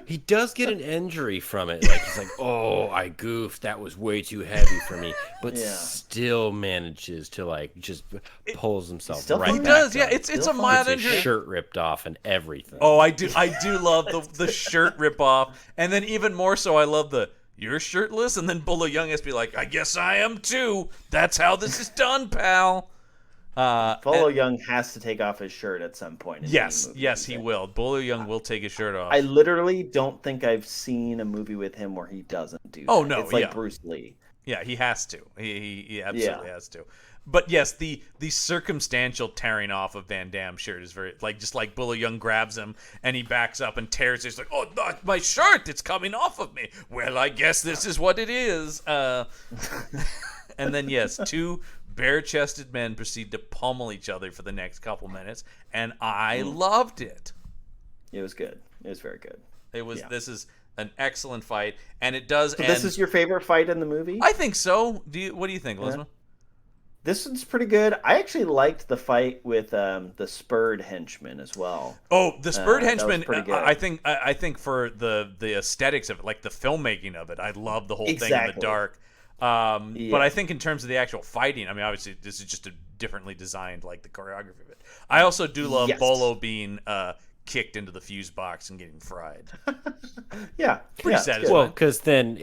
He does get an injury from it. Like, he's like, oh, I goofed. That was way too heavy for me. But still manages to, like, just pulls himself right back. He does, It's a mild injury. His shirt ripped off and everything. Oh, I do love the shirt rip off. And then even more so, I love you're shirtless? And then Bolo Young has to be like, I guess I am too. That's how this is done, pal. Bolo Young has to take off his shirt at some point. Yes, he will. Bolo Young will take his shirt off. I literally don't think I've seen a movie with him where he doesn't do that. Oh, no, it's like Bruce Lee. Yeah, he has to. He absolutely has to. But yes, the circumstantial tearing off of Van Damme's shirt is very just like Bolo Young grabs him and he backs up and tears it. He's like, oh, not my shirt! It's coming off of me. Well, I guess this is what it is. And then two bare-chested men proceed to pummel each other for the next couple minutes, and I loved it. It was good. It was very good. It was. This is an excellent fight, and it does. So this is your favorite fight in the movie? I think so. What do you think, Lisma? This one's pretty good. I actually liked the fight with the spurred henchman as well. Oh, the spurred henchman! I think for the aesthetics of it, like the filmmaking of it, I love the whole thing in the dark. But I think in terms of the actual fighting, I mean, obviously this is just a differently designed, like the choreography of it. I also do love Bolo being kicked into the fuse box and getting fried. Pretty satisfying. Well, because then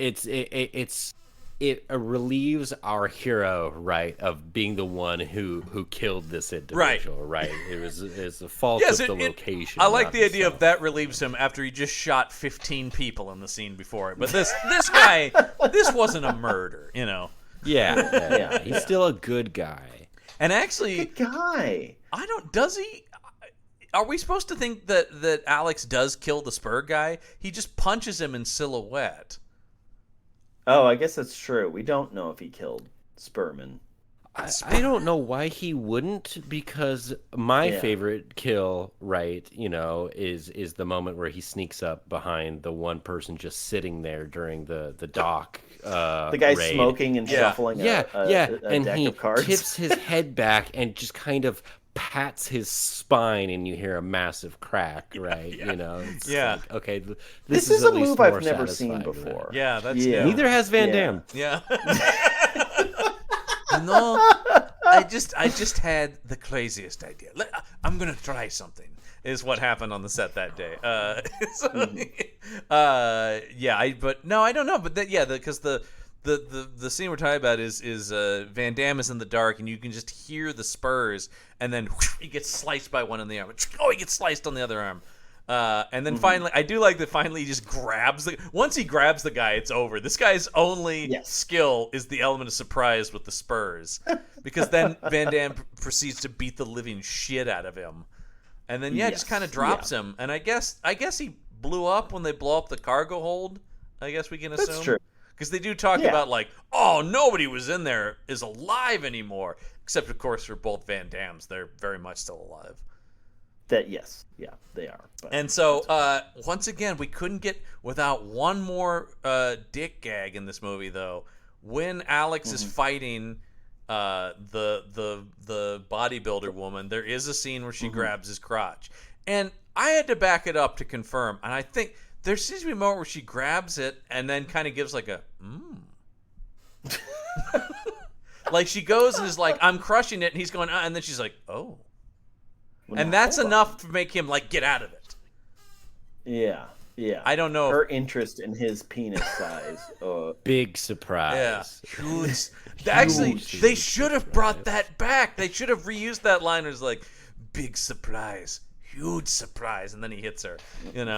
it relieves our hero, right, of being the one who killed this individual, right? It was the fault of the location. I like the idea of that relieves him after he just shot 15 people in the scene before it. But this guy, this wasn't a murder, you know? Yeah. He's still a good guy. And actually, good guy. Does he? Are we supposed to think that Alex does kill the spur guy? He just punches him in silhouette. Oh, I guess that's true. We don't know if he killed Spurman. I don't know why he wouldn't, because my Yeah. favorite kill, right, is the moment where he sneaks up behind the one person just sitting there during the dock The guy raid. smoking and shuffling Yeah, a and deck he of cards. tips his head back and just kind of pats his spine, and you hear a massive crack, right? It's like, okay, This is is at a least move more I've never seen satisfying than that. before. Yeah, that's Yeah. new. Neither has Van Yeah. Damme. Yeah. No, I just had the craziest idea. I'm gonna try something. Is what happened on the set that day. But no, I don't know. But because the scene we're talking about is Van Damme is in the dark, and you can just hear the spurs, and then he gets sliced by one in the arm. Oh, he gets sliced on the other arm. And then finally, I do like that finally he just grabs once he grabs the guy, it's over. This guy's only skill is the element of surprise with the spurs. Because then Van Damme proceeds to beat the living shit out of him. And then, just kind of drops him. And I guess he blew up when they blow up the cargo hold. I guess we can assume. That's true. Because they do talk about, like, oh, nobody was in there is alive anymore. Except, of course, for both Van Dammes. They're very much still alive. They are. But and so, once again, we couldn't get without one more dick gag in this movie, though. When Alex is fighting the bodybuilder woman, there is a scene where she grabs his crotch. And I had to back it up to confirm. And I think there seems to be a moment where she grabs it and then kind of gives like a, like she goes and is like, I'm crushing it. And he's going, and then she's like, oh. Well, and that's enough to make him like get out of it. Yeah. I don't know. Her interest in his penis size. Big surprise. Yeah. Huge. Actually, they should have brought that back. They should have reused that line. It was like, big surprise, huge surprise, and then he hits her. Yeah.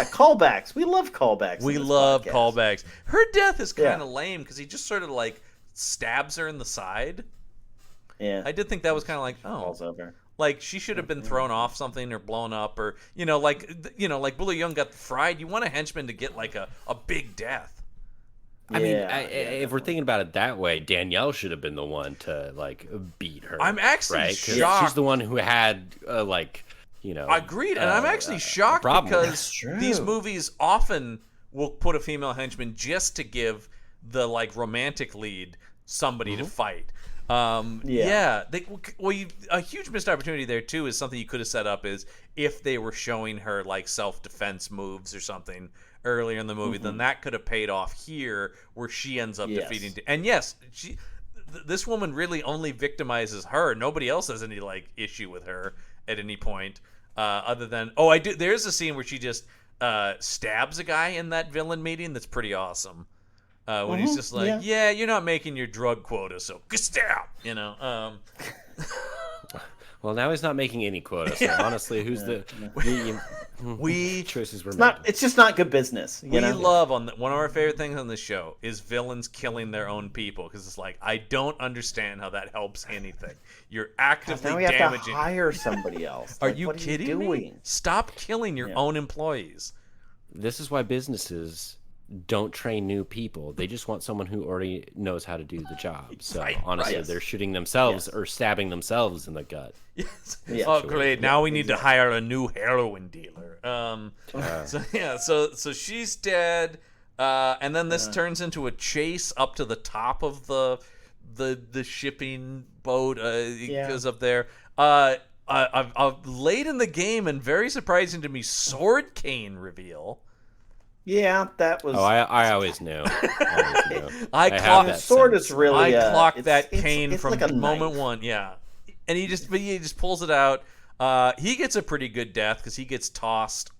Callbacks. We love callbacks. We love callbacks. Her death is kind of lame because he just sort of like stabs her in the side. Yeah. I did think that was kind of like, Falls over. Like she should have been thrown off something or blown up or like Bullet Young got fried. You want a henchman to get like a big death. I mean, if we're thinking about it that way, Danielle should have been the one to like beat her. I'm actually right? shocked. She's the one who had Agreed, and I'm actually shocked because these movies often will put a female henchman just to give the like romantic lead somebody to fight. A huge missed opportunity there too is something you could have set up is if they were showing her like self-defense moves or something earlier in the movie, then that could have paid off here where she ends up defeating. And yes, this woman really only victimizes her. Nobody else has any like issue with her at any point, other than there's a scene where she just stabs a guy in that villain meeting. That's pretty awesome. When he's just like, you're not making your drug quota, so stab, Well, now he's not making any quota, so honestly, who's choices were made. It's just not good business. We love one of our favorite things on this show is villains killing their own people because it's like I don't understand how that helps anything. You're actively now we have damaging. to hire somebody else. Are you kidding me? Stop killing your own employees. This is why businesses don't train new people. They just want someone who already knows how to do the job. So honestly, they're shooting themselves or stabbing themselves in the gut. Yes. Oh, great! Now we need to hire a new heroin dealer. So she's dead, and then this turns into a chase up to the top of the shipping boat because of their late in the game and very surprising to me sword cane reveal. Yeah, that was. Oh, I always knew. I clocked that sword is really. I clocked that cane it's from like a moment knife. one. Yeah, and he just pulls it out. He gets a pretty good death because he gets tossed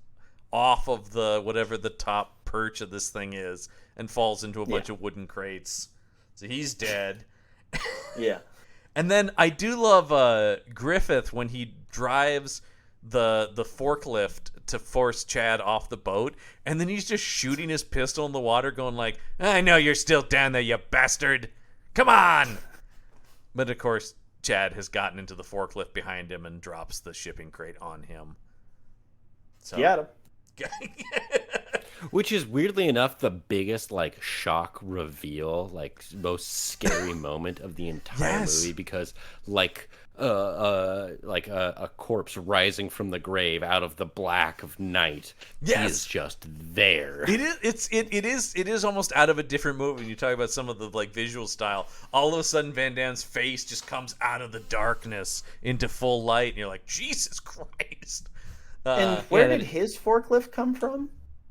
off of whatever the top perch of this thing is and falls into a bunch of wooden crates. So he's dead. Yeah. And then I do love Griffith when he drives the forklift to force Chad off the boat, and then he's just shooting his pistol in the water going like, I know you're still down there, you bastard. Come on. But of course, Chad has gotten into the forklift behind him and drops the shipping crate on him. So, Got him. Which is weirdly enough the biggest like shock reveal, like most scary moment of the entire Yes. movie, because like a corpse rising from the grave out of the black of night, he Yes. is just there. It is almost out of a different movie. When you talk about some of the like visual style, all of a sudden Van Damme's face just comes out of the darkness into full light, and you're like, Jesus Christ. And where did his forklift come from?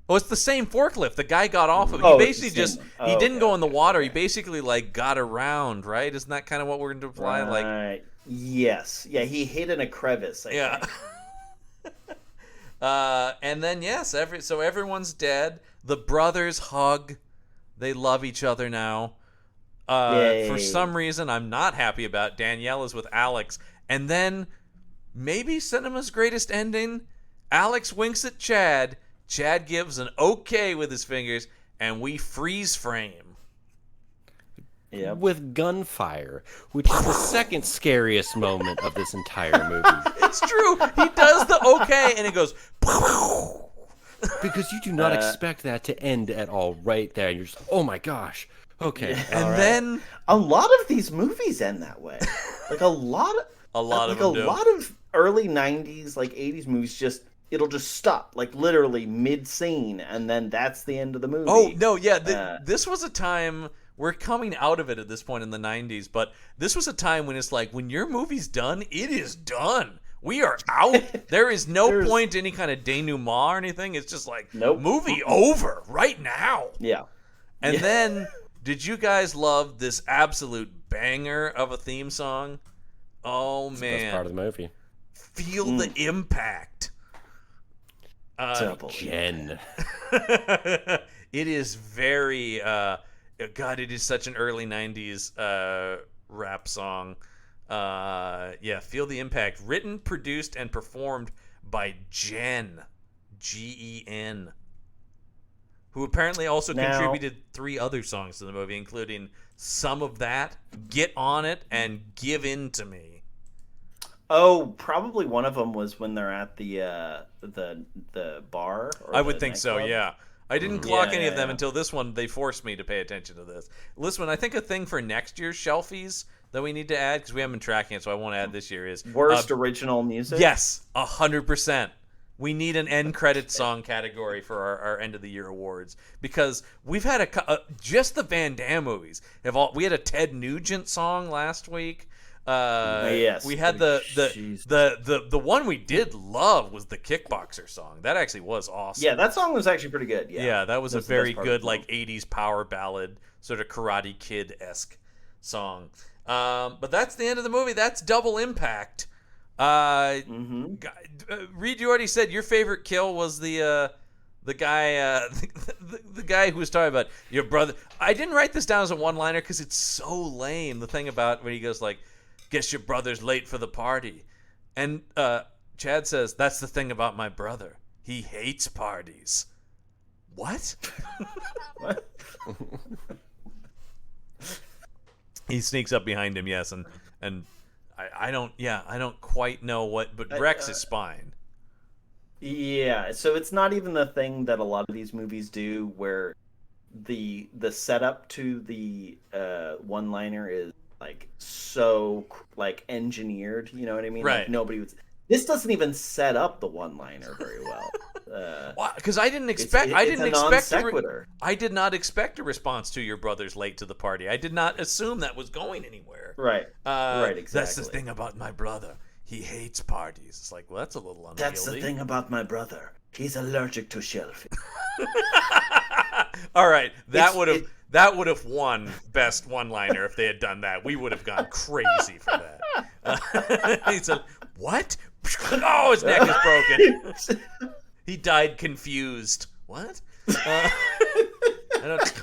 Oh, it's the same forklift. The guy got off of it. Oh, He it's the basically same just one. he Oh, didn't okay, go in the okay, water. okay. He basically like got around, right? Isn't that kind of what we're going to imply? Like, Yes. Yeah, he hid in a crevice. I yeah. think. And then yes, so everyone's dead. The brothers hug. They love each other now. Yay. For some reason, I'm not happy about. Danielle is with Alex, and then maybe cinema's greatest ending. Alex winks at Chad. Chad gives an okay with his fingers, and we freeze frame. Yep. With gunfire, which is the second scariest moment of this entire movie. It's true. He does the okay, and it goes. Because you do not expect that to end at all right there. You're just, oh my gosh. Okay. And then a lot of these movies end that way. Like a lot of lot of early 90s, like 80s movies it'll just stop, like literally mid scene, and then that's the end of the movie. Oh no, yeah. This was a time. We're coming out of it at this point in the 90s, but this was a time when it's like, when your movie's done, it is done. We are out. There is no point to any kind of denouement or anything. It's just like, movie over right now. Yeah. And then, did you guys love this absolute banger of a theme song? Oh, man. That's part of the movie. Feel the impact. Jen. It is very... God, it is such an early 90s rap song. Feel the Impact. Written, produced, and performed by Jen. Gen. Who apparently also contributed 3 other songs to the movie, including Some of That, Get On It, and Give In to Me. Oh, probably one of them was when they're at the bar. Or I would think so, yeah. I didn't clock any of them yeah. until this one. They forced me to pay attention to this. Listen, I think a thing for next year's Shelfies that we need to add, because we haven't been tracking it, so I won't add this year, is... Worst original music? Yes, 100%. We need an end credit song category for our end of the year awards, because we've had just the Van Damme movies. We had a Ted Nugent song last week. Yes. We had the one we did love was the Kickboxer song. That actually was awesome. Yeah, that song was actually pretty good. Yeah, that was a very good like 80s power ballad, sort of Karate Kid-esque song. But that's the end of the movie. That's Double Impact. Reed, you already said your favorite kill was the guy the guy who was talking about your brother. I didn't write this down as a one-liner because it's so lame. The thing about when he goes like, guess your brother's late for the party. And Chad says, that's the thing about my brother. He hates parties. What? What? He sneaks up behind him, yes, and I don't quite know what, but Rex is fine. Yeah, so it's not even the thing that a lot of these movies do where the setup to the one-liner is like so like engineered, you know what I mean? Right. Like nobody was. This doesn't even set up the one-liner very well. Because I didn't expect. I did not expect a response to your brother's late to the party. I did not assume that was going anywhere. Right. Right. Exactly. That's the thing about my brother. He hates parties. It's like, well, that's a little unwieldy. That's the thing about my brother. He's allergic to shellfish. All right, that would have won best one-liner if they had done that. We would have gone crazy for that. He said, "What? Oh, his neck is broken. He died confused. What?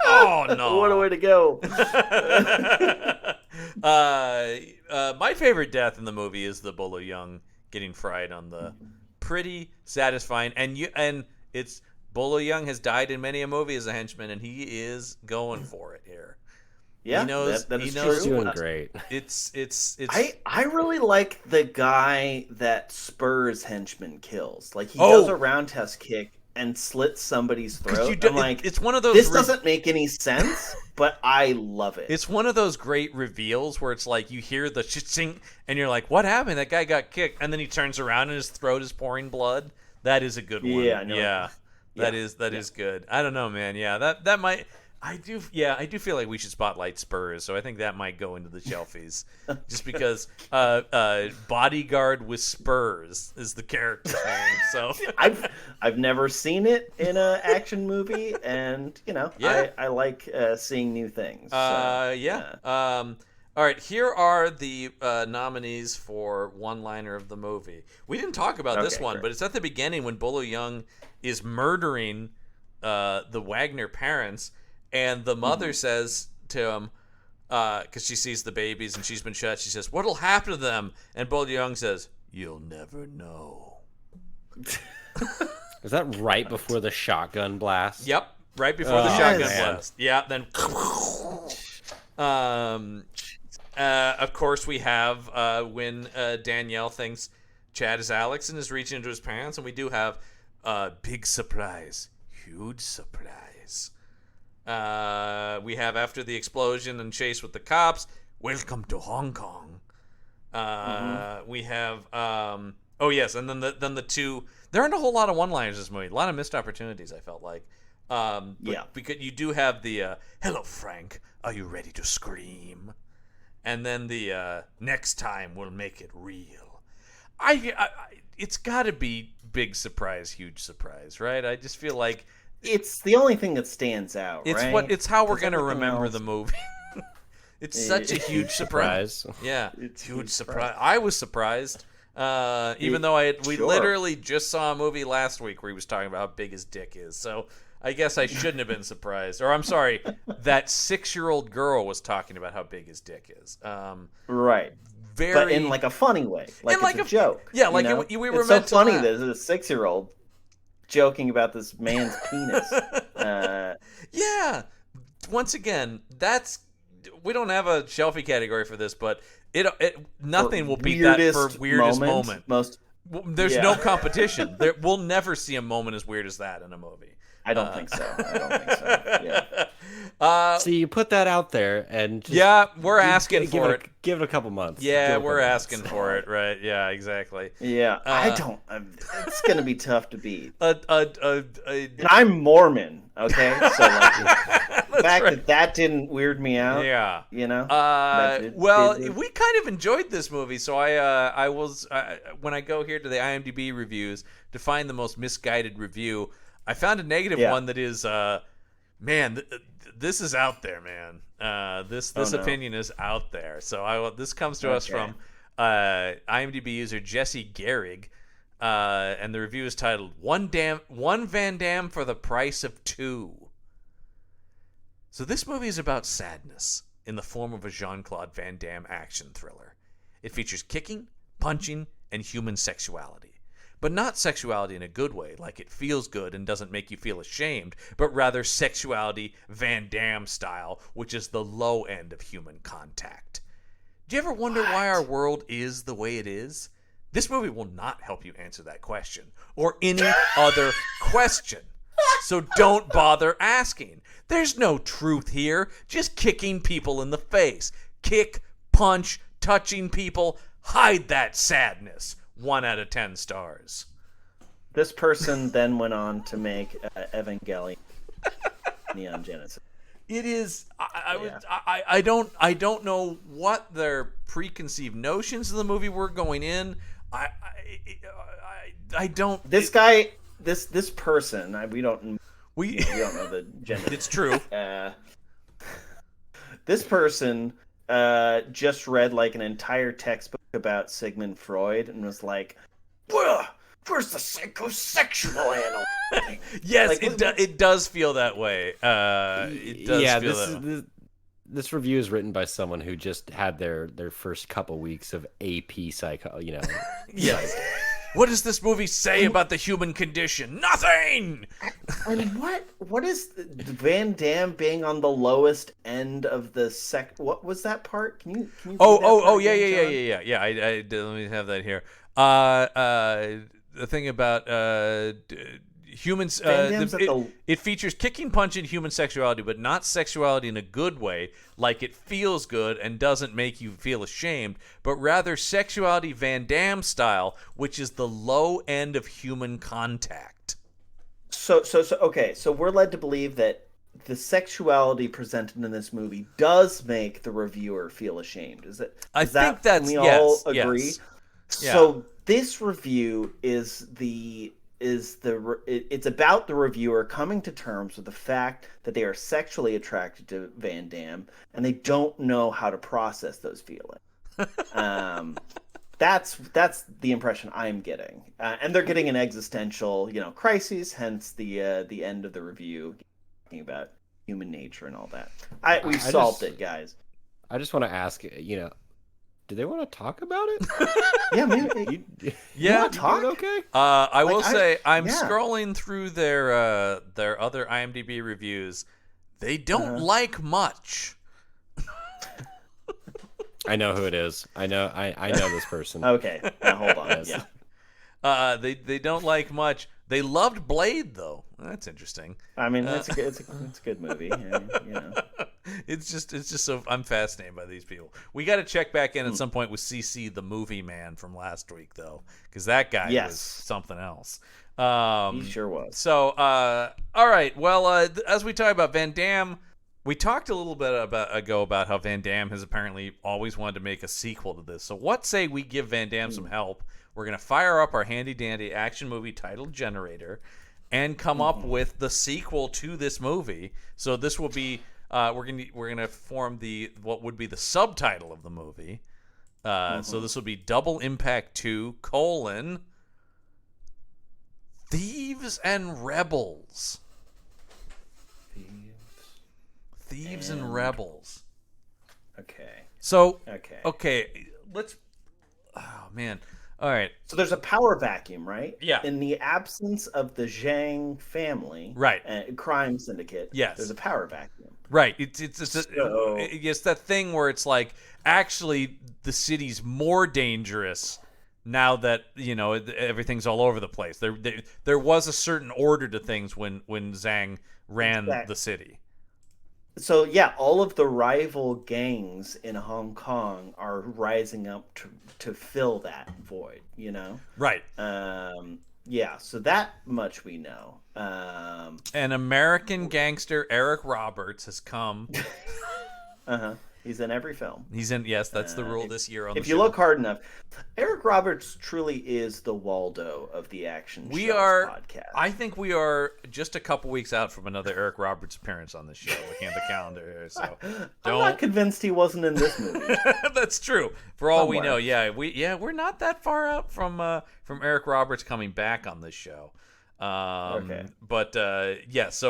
Oh no! What a way to go! My favorite death in the movie is the Bolo Young getting fried on the pretty satisfying, and it's Bolo Young has died in many a movie as a henchman, and he is going for it here. Yeah, he knows. That is he knows. He's doing great. It's. I really like the guy that Spurs henchman kills. Like he does a roundhouse kick, and slits somebody's 'Cause throat. you I'm like, it's one of those. this doesn't make any sense, but I love it. It's one of those great reveals where it's like you hear the ching and you're like, "What happened? That guy got kicked," and then he turns around and his throat is pouring blood. That is a good one. Yeah, I know. Yeah, that is good. I don't know, man. Yeah, that might. I do feel like we should spotlight Spurs, so I think that might go into the shelfies, just because bodyguard with Spurs is the character's name. So I've never seen it in an action movie, and I like seeing new things. So, all right, here are the nominees for one-liner of the movie. We didn't talk about this one, but it's at the beginning when Bolo Young is murdering the Wagner parents. And the mother says to him, because she sees the babies and she's been shot, she says, "What'll happen to them?" And Bolo Young says, "You'll never know." Is that right before the shotgun blast? Yep, right before the shotgun blast. Yeah, then. Of course, we have when Danielle thinks Chad is Alex and is reaching into his pants, and we do have big surprise, huge surprise. We have after the explosion and chase with the cops, "Welcome to Hong Kong." We have oh yes, and then the two. There aren't a whole lot of one-liners in this movie. A lot of missed opportunities. I felt like. Because you do have the "Hello Frank, are you ready to scream?" And then the "Next time we'll make it real." I it's got to be big surprise, huge surprise, right? I just feel like. It's the only thing that stands out. It's right? It's how we're gonna remember the movie. It's such a huge surprise. Yeah, it's huge surprise. I was surprised, even though we literally just saw a movie last week where he was talking about how big his dick is. So I guess I shouldn't have been surprised. Or I'm sorry, that 6-year-old girl was talking about how big his dick is. Right. But in like a funny way, like it's a joke. Yeah, like we were it's meant so funny to that a 6-year-old joking about this man's penis. Yeah. Once again, we don't have a shelfie category for this, but nothing will beat that for weirdest moment. There's no competition. We'll never see a moment as weird as that in a movie. I don't think so. Yeah. So you put that out there, and we're asking for it. Give it a couple months. Yeah, we're asking for it, right? Yeah, exactly. Yeah, I don't. It's gonna be tough to beat. And I'm Mormon, okay? So like, the fact that didn't weird me out. Yeah, well, we kind of enjoyed this movie, so I was when I go here to the IMDb reviews to find the most misguided review. I found a negative one that is, man, this is out there, man. This opinion is out there. So this comes to us from IMDb user Jesse Gehrig, and the review is titled "One Van Damme for the Price of Two." So this movie is about sadness in the form of a Jean-Claude Van Damme action thriller. It features kicking, punching, and human sexuality. But not sexuality in a good way, like it feels good and doesn't make you feel ashamed, but rather sexuality Van Damme style, which is the low end of human contact. Do you ever wonder why our world is the way it is? This movie will not help you answer that question, or any other question. So don't bother asking. There's no truth here, just kicking people in the face. Kick, punch, touching people, hide that sadness. 1 out of 10 stars. This person then went on to make Evangelion Neon Genesis. It is. I don't know what their preconceived notions of the movie were going in. I don't. This guy, this person. We don't know the gender. It's true. This person just read like an entire textbook about Sigmund Freud and was like, "Where's the psychosexual animal?" Yes, like, it does feel that way. It does feel that way. This review is written by someone who just had their first couple weeks of AP psycho. Yes. What does this movie say about the human condition? Nothing. And what is Van Damme being on the lowest end of the What was that part? Can you? Yeah. Let me have that here. The thing about humans. Van Damme's at the... It features kicking, punching, human sexuality, but not sexuality in a good way, like it feels good and doesn't make you feel ashamed, but rather sexuality Van Damme style, which is the low end of human contact. So okay, so we're led to believe that the sexuality presented in this movie does make the reviewer feel ashamed. Is it? I think that's, we yes, all agree. yes. So this review it's about the reviewer coming to terms with the fact that they are sexually attracted to Van Damme and they don't know how to process those feelings. That's the impression I'm getting, and they're getting an existential, crisis. Hence the end of the review, talking about human nature and all that. We've solved it, guys. I just want to ask, do they want to talk about it? Yeah, maybe. Yeah, you talk. Okay. I will say I'm scrolling through their other IMDb reviews. They don't like much. I know who it is. I know this person. Okay, now hold on. Yeah. They don't like much. They loved Blade though. That's interesting. I mean, it's a good movie. It's just so I'm fascinated by these people. We got to check back in at some point with CC the movie man from last week though, because that guy was something else. He sure was. So all right. Well, as we talk about Van Damme. We talked a little bit ago about how Van Damme has apparently always wanted to make a sequel to this. So what say we give Van Damme some help? We're going to fire up our handy-dandy action movie title generator and come up with the sequel to this movie. So this will be we're going to form what would be the subtitle of the movie. So this will be Double Impact 2: Thieves and Rebels. Thieves and Rebels. Okay. So let's. Oh man. All right. So there's a power vacuum, right? Yeah. In the absence of the Zhang family, right? Crime syndicate. Yes. There's a power vacuum. Right. It's that thing where it's like actually the city's more dangerous now that everything's all over the place. There was a certain order to things when Zhang ran the city. So yeah, all of the rival gangs in Hong Kong are rising up to fill that void, Right. Yeah, so that much we know. An American gangster, Eric Roberts, has come. He's in every film. Yes, that's the rule this year on the show. If you look hard enough, Eric Roberts truly is the Waldo of the Action Show podcast. I think we are just a couple weeks out from another Eric Roberts appearance on this show. Looking at the calendar here, so I'm not convinced he wasn't in this movie. That's true. For all we know, we're not that far out from Eric Roberts coming back on this show. Okay. But yes,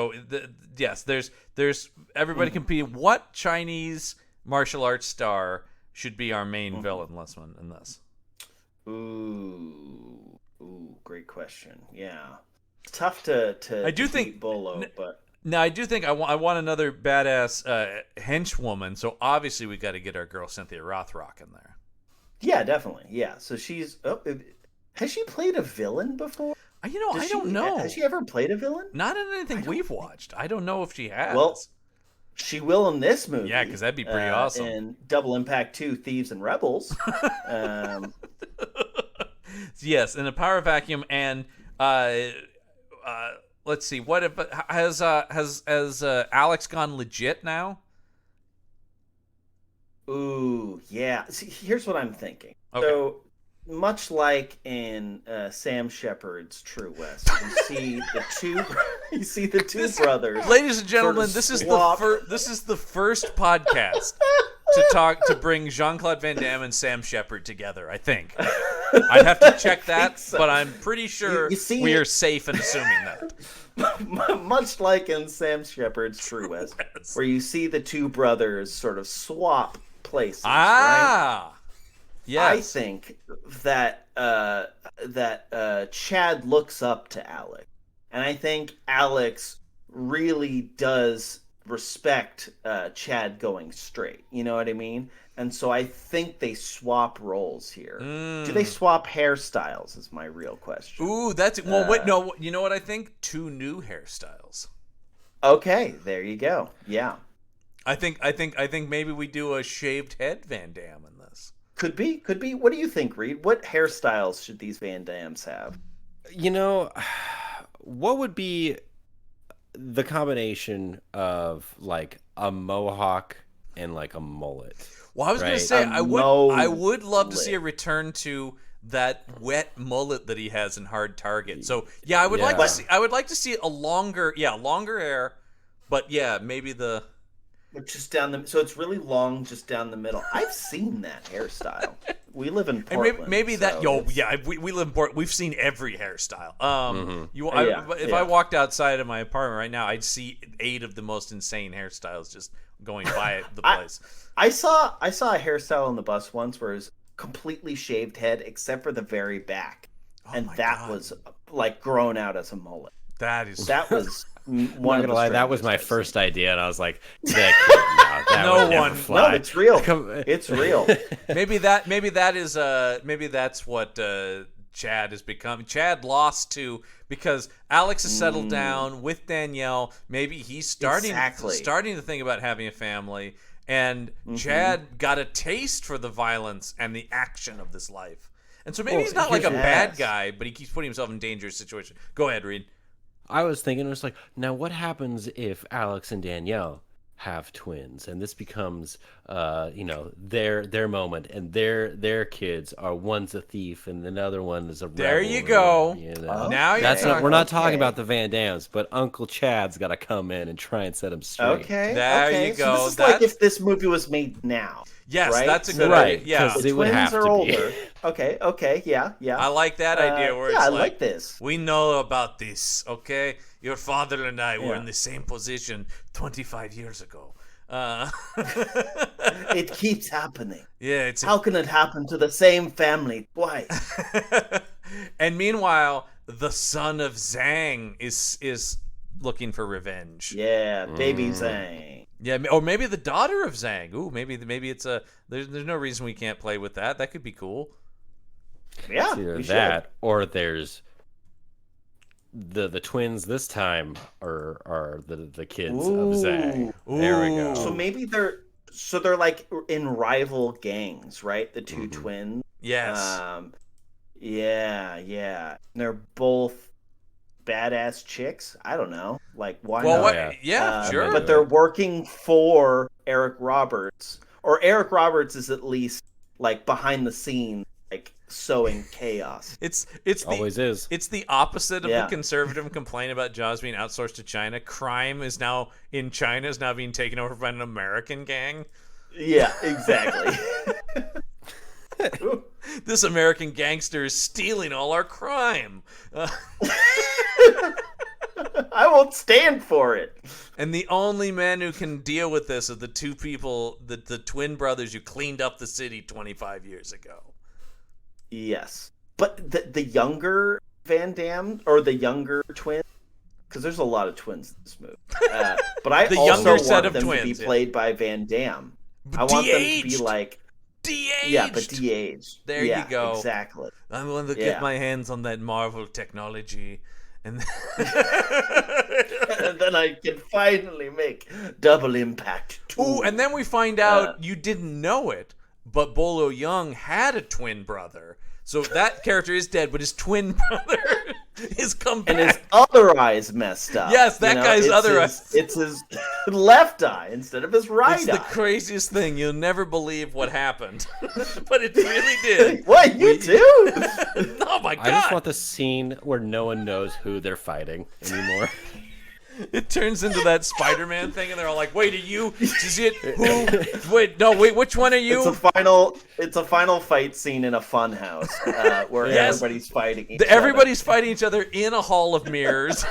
there's everybody competing. What Chinese martial arts star should be our main villain in this? Ooh, great question. Yeah, it's tough to I do think Bolo, but no, I do think I want another badass henchwoman. So obviously we got to get our girl Cynthia Rothrock in there. Yeah, definitely. Yeah, so she's has she played a villain before? I don't know. Has she ever played a villain? Not in anything we've watched. I don't know if she has. Well, she will in this movie. Yeah, because that'd be pretty awesome. In Double Impact 2: Thieves and Rebels. Yes, in a power vacuum, and let's see. What if has Alex gone legit now? Ooh, yeah. See, here's what I'm thinking. Okay. So, much like in Sam Shepard's True West, you see the two brothers. Ladies and gentlemen, this is the first podcast to bring Jean-Claude Van Damme and Sam Shepard together. I think I'd have to check that, so. But I'm pretty sure we are safe in assuming that. Much like in Sam Shepard's True West, where you see the two brothers sort of swap places. Right? Yes. I think that Chad looks up to Alex, and I think Alex really does respect Chad going straight. You know what I mean? And so I think they swap roles here. Do they swap hairstyles? Is my real question. Ooh, that's well. Wait, no. You know what I think? 2 new hairstyles. Okay, there you go. Yeah, I think maybe we do a shaved head Van Damme in this. could be. What do you think, Reed? What hairstyles should these Van Dams have? You know, what would be the combination of like a mohawk and like a mullet? Well, I was going to Right. say A I would love to mullet. see a return to that wet mullet that he has in Hard Target. So yeah, I would like to see. I would like to see a longer hair, but yeah, maybe the. Just down the, so it's really long, just down the middle. I've seen that hairstyle. We live in Portland. And maybe that so we live in Portland. We've seen every hairstyle. If Yeah. I walked outside of my apartment right now, I'd see 8 of the most insane hairstyles just going by the place. I saw a hairstyle on the bus once where it was completely shaved head except for the very back, and my that God. was like grown out as a mullet. That is That was I'm one not of gonna the lie, that was my strangest I've first seen. idea, and I was like, that No would never one- fly. No, it's real. Come- It's real. maybe that's what Chad has become. Chad lost to because Alex has settled down with Danielle. Maybe he's starting to think about having a family, and Chad got a taste for the violence and the action of this life. And so maybe he's not like a bad guy, but he keeps putting himself in dangerous situations. Go ahead, Reed. I was thinking, it was like, now what happens if Alex and Danielle have twins, and this becomes, their moment, and their kids are, one's a thief and another one is a rebel. There you go. Now you're That's not, talking. we're not talking about the Van Dams, but Uncle Chad's got to come in and try and set him straight. Okay. There okay. you So go. this is like if this movie was made now. Yes, right? that's a So good right, idea. Yeah, 'cause The it would twins have are to be. older. Okay. Yeah. I like that idea where it's I like, like this. we know about this, okay? Your father and I were Yeah. in the same position 25 years ago. It keeps happening. Yeah, it's How can it happen to the same family twice? and meanwhile, the son of Zhang is looking for revenge. Yeah, baby Zang. Yeah, or maybe the daughter of Zhang. Ooh, maybe it's a. There's no reason we can't play with that. That could be cool. Yeah, It's either we that, or there's the twins this time are the kids should. of Zang. There we go. So maybe they're like in rival gangs, right? The two twins. Yes. Yeah. They're both badass chicks. I don't know. Like why well, not? what? Yeah, sure. But they're working for Eric Roberts, or Eric Roberts is at least like behind the scenes, like sowing chaos. It's Always is. It's the opposite of Yeah. the conservative complaint about Jaws being outsourced to China. Crime is now in China is now being taken over by an American gang. Yeah, exactly. This American gangster is stealing all our crime. I won't stand for it. And the only men who can deal with this are the two people, the twin brothers who cleaned up the city 25 years ago. Yes, but the younger Van Damme or the younger twin, because there's a lot of twins in this movie. But I The also younger want set of them to twins, be yeah. played by Van Damme. But I want them to be de-aged. like De-aged. yeah, but de-aged. There Yeah, you go. Exactly. I'm going to Yeah. get my hands on that Marvel technology. And And then I can finally make Double Impact 2. ooh, and then we find out you didn't know it, but Bolo Young had a twin brother. So that character is dead, but his twin brother is come back. and his other eye's messed up. Yes, that guy's it's other his, eye. It's his left eye instead of his right It's the eye. craziest thing. You'll never believe what happened. But it really did. What, you too? Oh my god. I just want the scene where no one knows who they're fighting anymore. It turns into that Spider-Man thing, and they're all like, "Wait, are you? Is it who? Wait, no, wait. Which one are you?" It's a final fight scene in a fun house where Yes. everybody's fighting each Everybody's fighing each other in a hall of mirrors.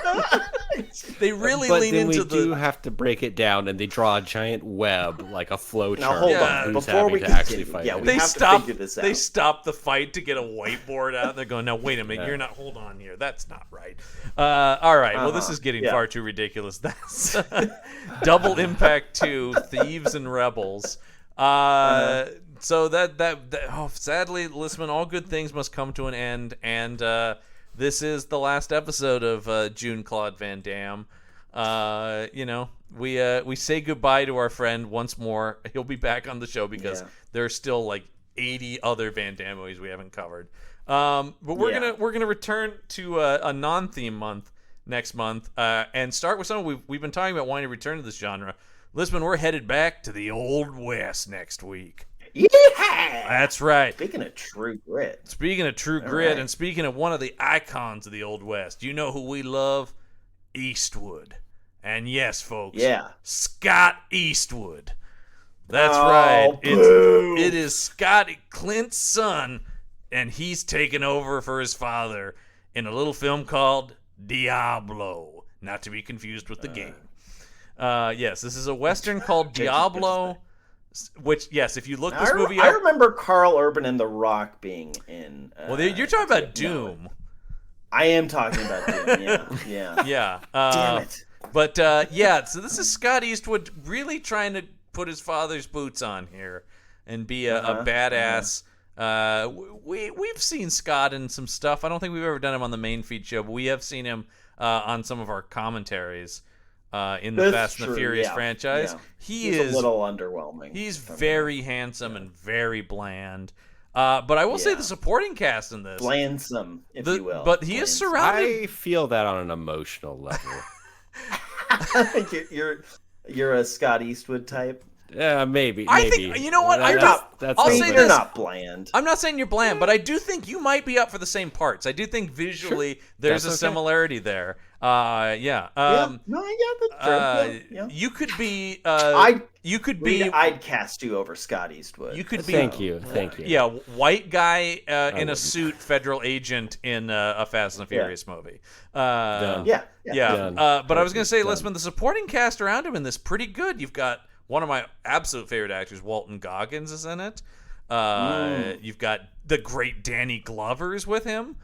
They really But lean then into we do the. have to break it down, and they draw a giant web, like a flow Now chart. hold Yeah. on, Who's before having we to actually continue, fight. yeah, we They have to stop. figure this They out. stop the fight to get a whiteboard out. And they're going, "Now wait a minute, you're not. Hold on here. That's not right." All right. Well, this is getting Yeah. far too ridiculous. ridiculous. That's Double Impact 2, Thieves and Rebels. So sadly, Listman, all good things must come to an end, and this is the last episode of June Claude Van Damme. We say goodbye to our friend once more. He'll be back on the show because there's still like 80 other Van Damme movies we haven't covered. But we're gonna return to a non-theme month next month, and start with something we've been talking about wanting to return to this genre. Listen, we're headed back to the Old West next week. Yeah, that's right. Speaking of True Grit, right. And speaking of one of the icons of the Old West, you know who we love? Eastwood. And yes, folks, Scott Eastwood. That's right. It is Scott, Clint's son, and he's taken over for his father in a little film called Diablo, not to be confused with the game. Yes, this is a Western called Diablo, which, yes, if you look this movie up... I remember Carl Urban and The Rock being in... well, you're talking about Doom. No, I am talking about Doom, yeah. Yeah. Damn it. But, so this is Scott Eastwood really trying to put his father's boots on here and be a badass. We've seen Scott in some stuff. I don't think we've ever done him on the main feed show, but we have seen him on some of our commentaries in the Fast and the Furious franchise. Yeah. He's a little underwhelming. He's very handsome and very bland. But I will say the supporting cast in this, blandsome, if you will. But he is surrounded. I feel that on an emotional level. I think you're a Scott Eastwood type. Yeah, maybe. I think, you know what? I'll say you're not bland. I'm not saying you're bland, but I do think you might be up for the same parts. I do think visually there's a similarity there. No, that's true. You could be. I'd cast you over Scott Eastwood. You could be. Thank you. Yeah, white guy in a suit, federal agent in a Fast and the Furious movie. Done. But I was gonna say, listen, the supporting cast around him in this pretty good. You've got one of my absolute favorite actors, Walton Goggins, is in it. You've got the great Danny Glover's with him.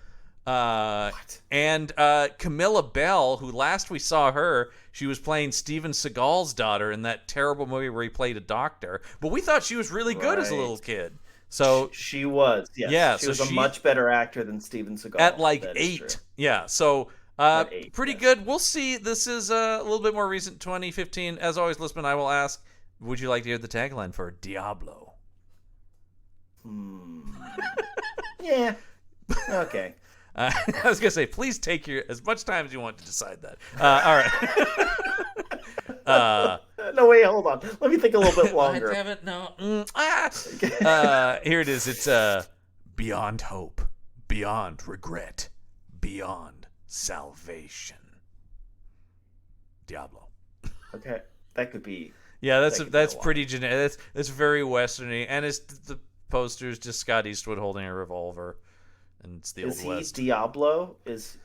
And Camilla Bell, who last we saw her, she was playing Steven Seagal's daughter in that terrible movie where he played a doctor. But we thought she was really good as a little kid. So she was, yes. Yeah, she was a much better actor than Steven Seagal. At like 8. Yeah, so pretty good. We'll see. This is a little bit more recent, 2015. As always, Lisbon, I will ask, would you like to hear the tagline for Diablo? Yeah. Okay. I was going to say, please take as much time as you want to decide that. All right. No, wait, hold on. Let me think a little bit longer. Damn it, no. Here it is. It's beyond hope, beyond regret, beyond salvation. Diablo. Okay, that could be... Yeah, that's pretty generic. That's very westerny, and it's the poster's just Scott Eastwood holding a revolver, and it's the Old West. Is he Diablo? Or is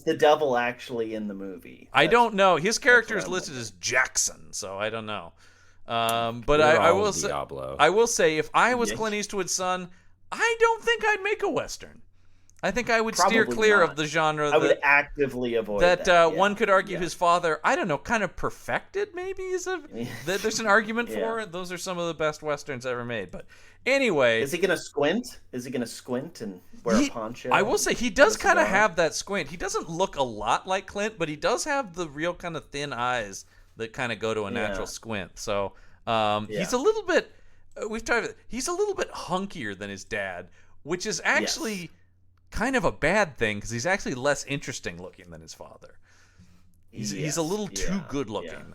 the devil actually in the movie? I don't know. His character is listed as Jackson, so I don't know. But I will say, if I was Clint Eastwood's son, I don't think I'd make a western. I think I would steer clear of the genre. I would actively avoid that. One could argue his father, I don't know, kind of perfected maybe. There's an argument for it. Those are some of the best westerns ever made. But anyway. Is he going to squint? Is he going to squint and wear a poncho? I will say he does kind of have that squint. He doesn't look a lot like Clint, but he does have the real kind of thin eyes that kind of go to a natural squint. So he's a little bit, he's a little bit hunkier than his dad, which is actually... kind of a bad thing because he's actually less interesting looking than his father. He's a little too good looking.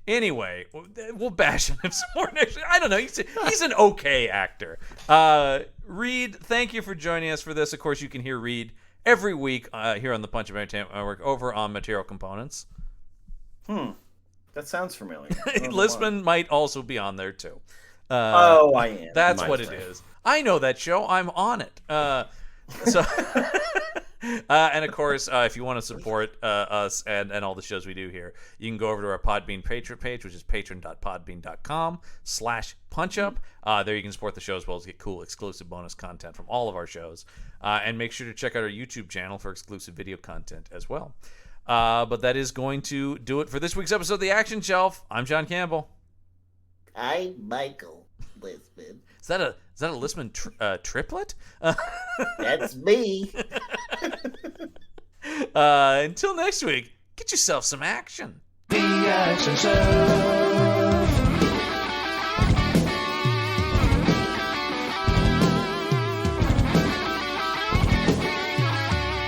Anyway, we'll bash him some more next week. I don't know. He's an okay actor. Reed, thank you for joining us for this. Of course, you can hear Reed every week here on the Punch of Entertainment Network over on Material Components. That sounds familiar. Lisbon might also be on there too. I am. That's what it is. I know that show. I'm on it. So, and of course, if you want to support us and all the shows we do here, you can go over to our Podbean Patreon page, which is patreon.podbean.com/punchup. There you can support the show as well as get cool exclusive bonus content from all of our shows. And make sure to check out our YouTube channel for exclusive video content as well. But that is going to do it for this week's episode of The Action Shelf. I'm John Campbell. I'm Michael Lisman. Is that a Lisman triplet? That's me. Until next week, get yourself some action. The Action Show.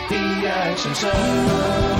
The Action Show.